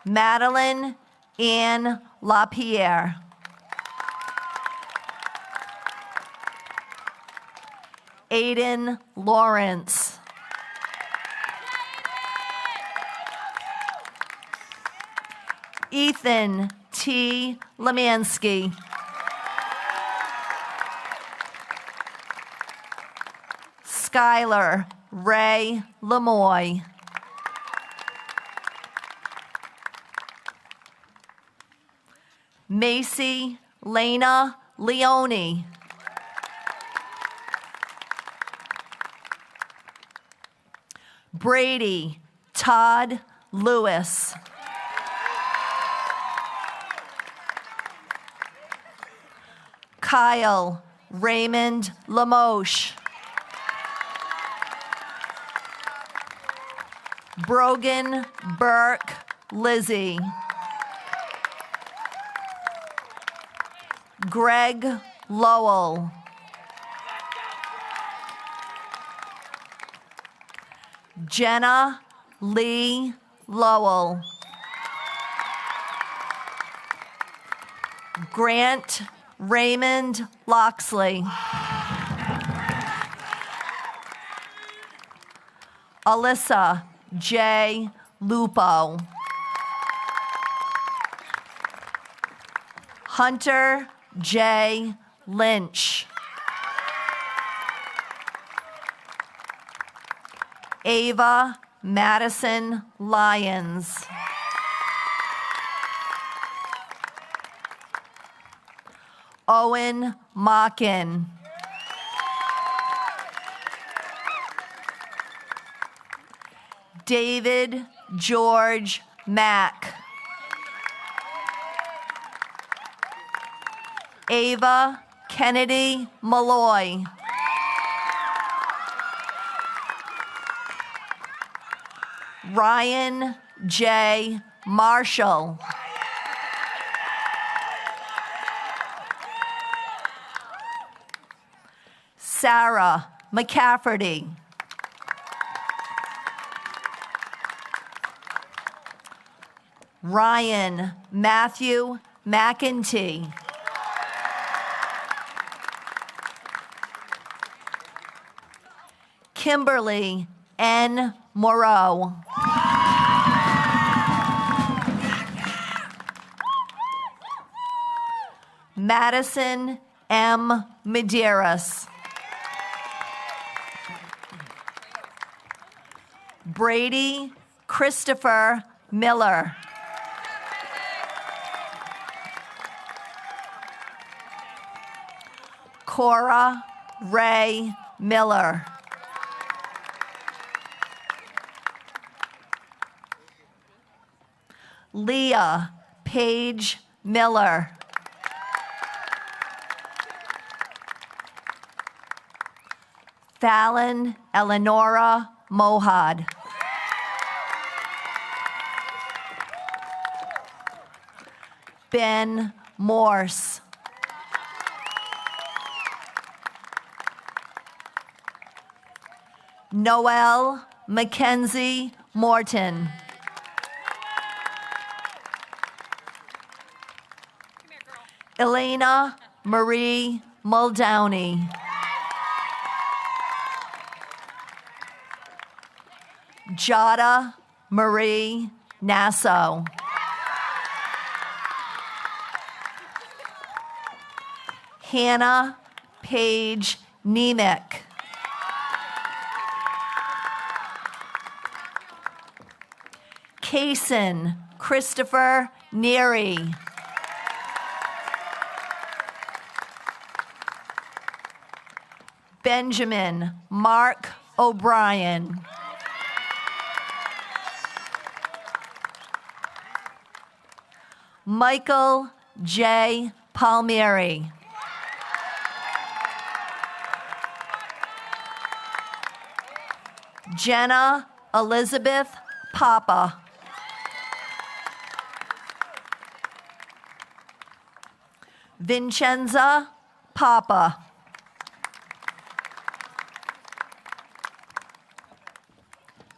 Madeline Ann LaPierre. Aiden Lawrence. Ethan T. Lemansky. Skylar Ray Lemoy. Macy Lena Leone. Brady Todd Lewis. Kyle Raymond Lamoche. Brogan Burke Lizzie. Greg Lowell. Jenna Lee Lowell. Grant Raymond Loxley. Alyssa J. Lupo. Hunter J. Lynch. Ava Madison Lyons. Owen Mockin. David George Mack. Ava Kennedy Malloy. Ryan J. Marshall. Sarah McCafferty. Ryan Matthew McEntee. Kimberly N. Moreau. Madison M. Medeiros. Brady Christopher Miller. Cora Ray Miller. Leah Paige Miller. Fallon Eleonora Mohad. Ben Morse. Noel Mackenzie Morton. Elena Marie Muldowney. Jada Marie Nassau. Hannah Paige Nemec. Kaysen Christopher Neary. Benjamin Mark O'Brien. Michael J. Palmieri. Jenna Elizabeth Papa. Vincenza Papa.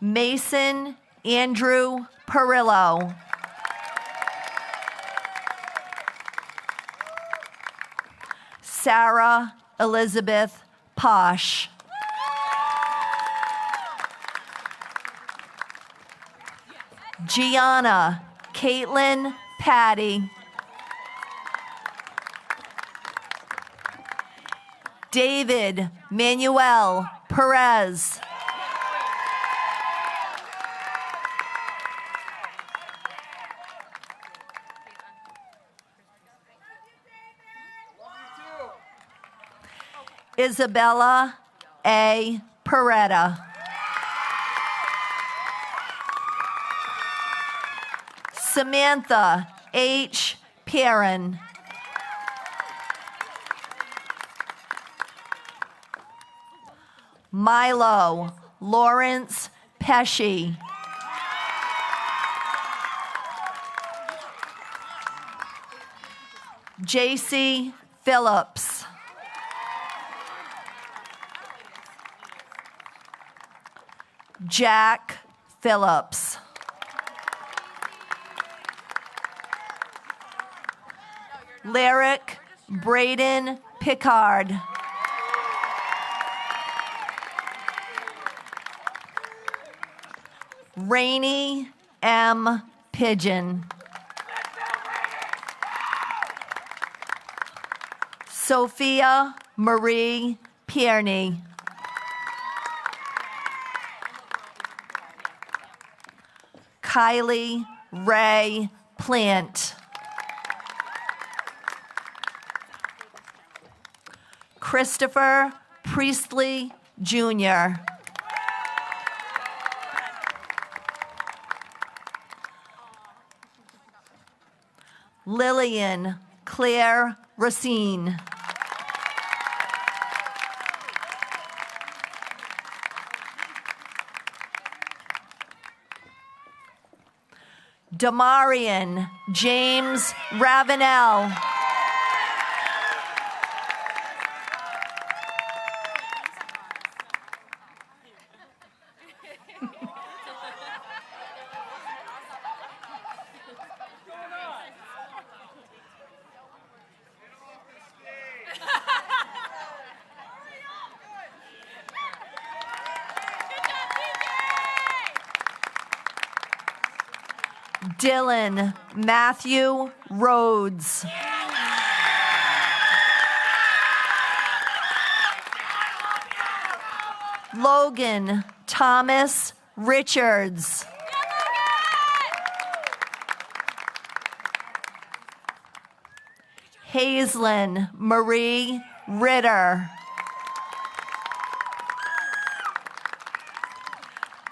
Mason Andrew Perillo. Sarah Elizabeth Posh. Gianna Caitlin Patty. David Manuel Perez. Isabella A. Peretta. Samantha H. Perrin. Milo Lawrence Pesci. JC Phillips. Jack Phillips. Lyric Braden Picard. Rainey M. Pigeon. Sophia Marie Pierney. Kylie Ray Plant. Christopher Priestley Jr. Lillian Claire Racine. Damarian James Ravenel. Dylan Matthew Rhodes. Logan Thomas Richards. Hazelyn Marie Ritter.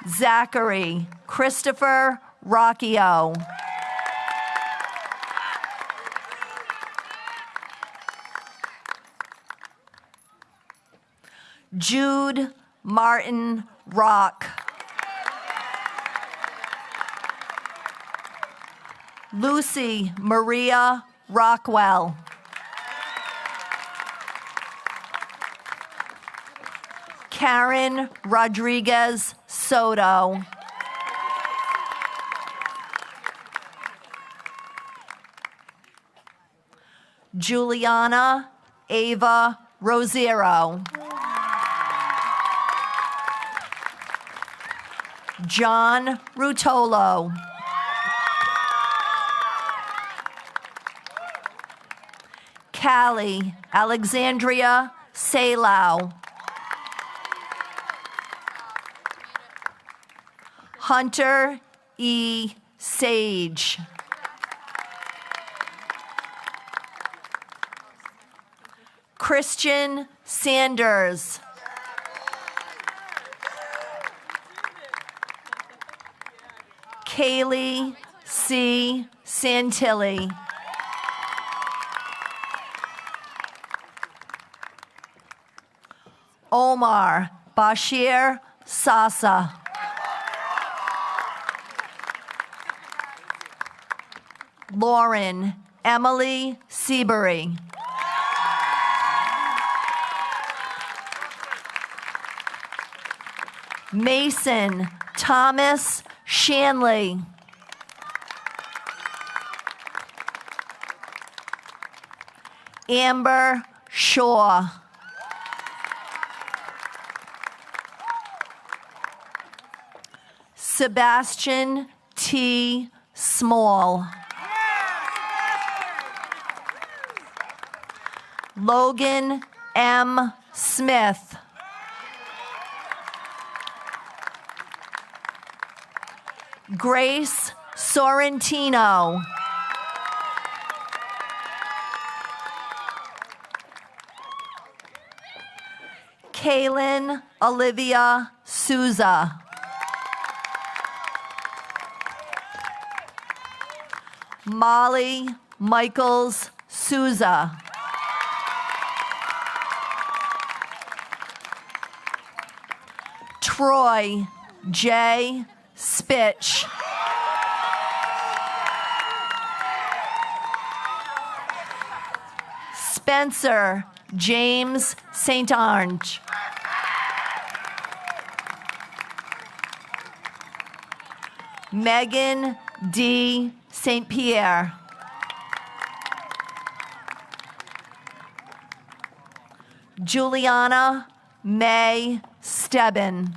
Zachary Christopher Rocchio. Jude Martin Rock. Lucy Maria Rockwell. Karen Rodriguez Soto. Juliana Ava Rosiero. John Rutolo. Callie Alexandria Salau. Hunter E. Sage. Christian Sanders. Kaylee C. Santilli. Omar Bashir Sasa. Lauren Emily Seabury. Mason Thomas Shanley. Amber Shaw. Sebastian T. Small. Logan M. Smith. Grace Sorrentino. Kaylin Olivia Souza. Molly Michaels Souza. Troy J. Spitch. Spencer James St. Ange. Megan D. St. Pierre. Juliana May Stebbin.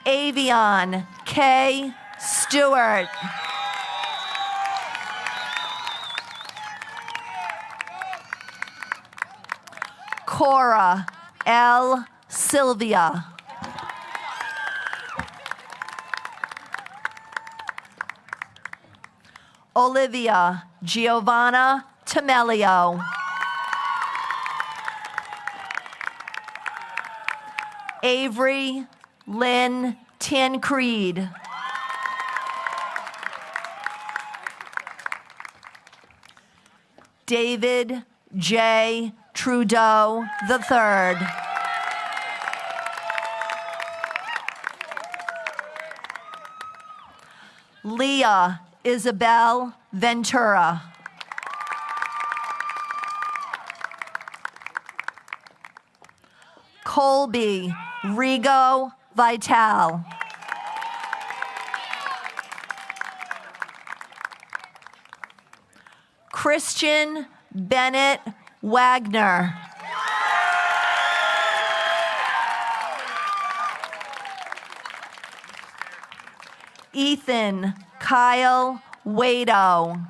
Avion K. Stewart. Cora L. Sylvia. Olivia Giovanna Tamelio. Avery Lynn Tancreed. David J. Trudeau III. Leah Isabel Ventura. Colby Rigo Vital. Christian Bennett Wagner. Ethan Kyle Wado.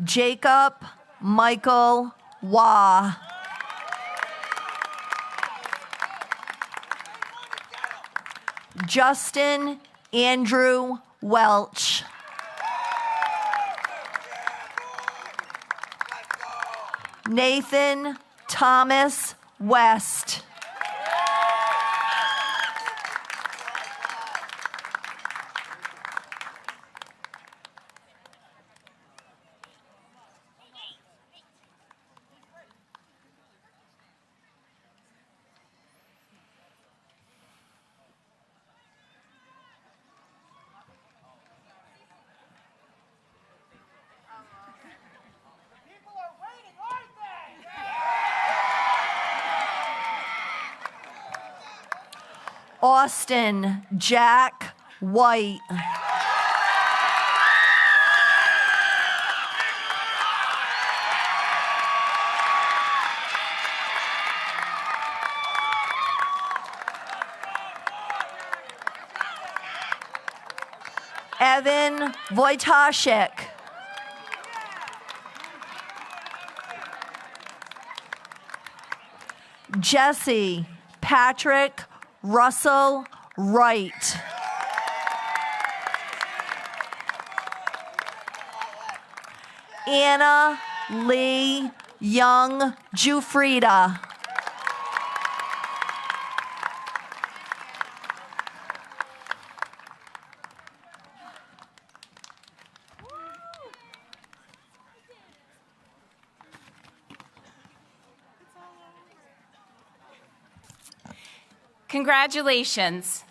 Jacob Michael Wah. Justin Andrew Welch. Nathan Thomas West. Austin Jack White. Evan Wojtaszek. Jesse Patrick Russell Wright. Anna Lee Young Jufrida. Congratulations.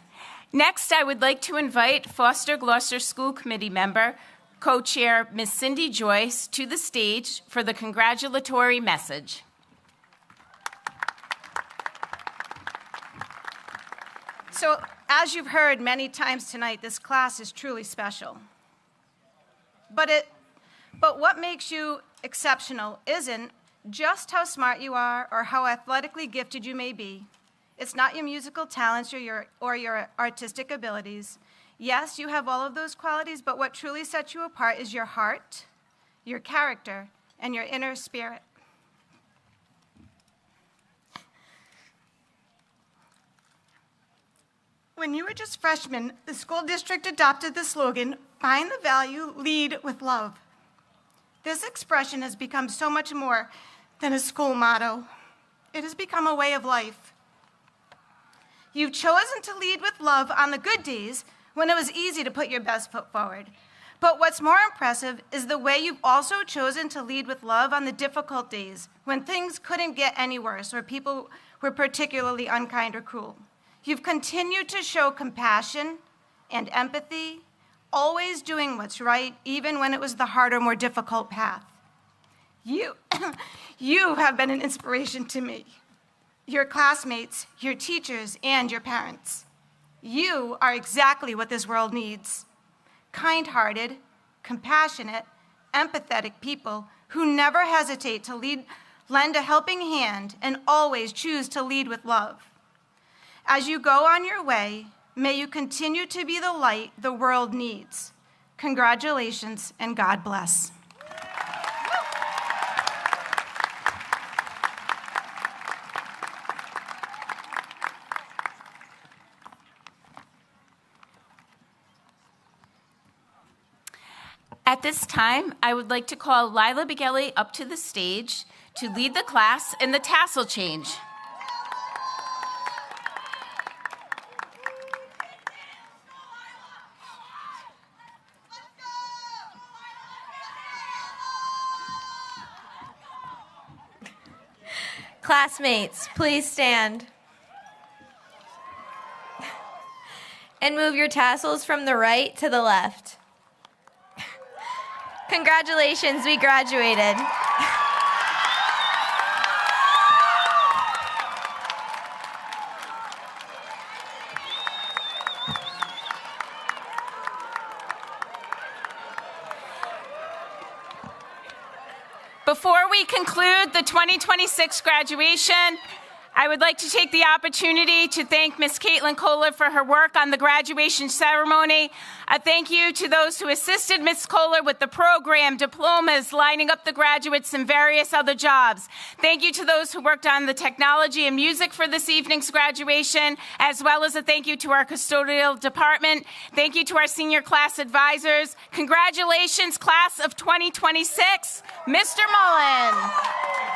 Next, I would like to invite Foster Gloucester School Committee member, co-chair Ms. Cindy Joyce, to the stage for the congratulatory message. So, as you've heard many times tonight, this class is truly special. But what makes you exceptional isn't just how smart you are or how athletically gifted you may be. It's not your musical talents or your artistic abilities. Yes, you have all of those qualities, but what truly sets you apart is your heart, your character, and your inner spirit. When you were just freshmen, the school district adopted the slogan, "Find the value, lead with love." This expression has become so much more than a school motto. It has become a way of life. You've chosen to lead with love on the good days when it was easy to put your best foot forward. But what's more impressive is the way you've also chosen to lead with love on the difficult days when things couldn't get any worse or people were particularly unkind or cruel. You've continued to show compassion and empathy, always doing what's right, even when it was the harder, more difficult path. You have been an inspiration to me, your classmates, your teachers, and your parents. You are exactly what this world needs. Kind-hearted, compassionate, empathetic people who never hesitate to lend a helping hand, and always choose to lead with love. As you go on your way, may you continue to be the light the world needs. Congratulations, and God bless. At this time, I would like to call Lila Begelli up to the stage to lead the class in the tassel change. Classmates, please stand. And move your tassels from the right to the left. Congratulations, we graduated. Before we conclude the 2026 graduation, I would like to take the opportunity to thank Ms. Caitlin Kohler for her work on the graduation ceremony. A thank you to those who assisted Ms. Kohler with the program, diplomas, lining up the graduates, and various other jobs. Thank you to those who worked on the technology and music for this evening's graduation, as well as a thank you to our custodial department. Thank you to our senior class advisors. Congratulations, class of 2026, Mr. Mullen.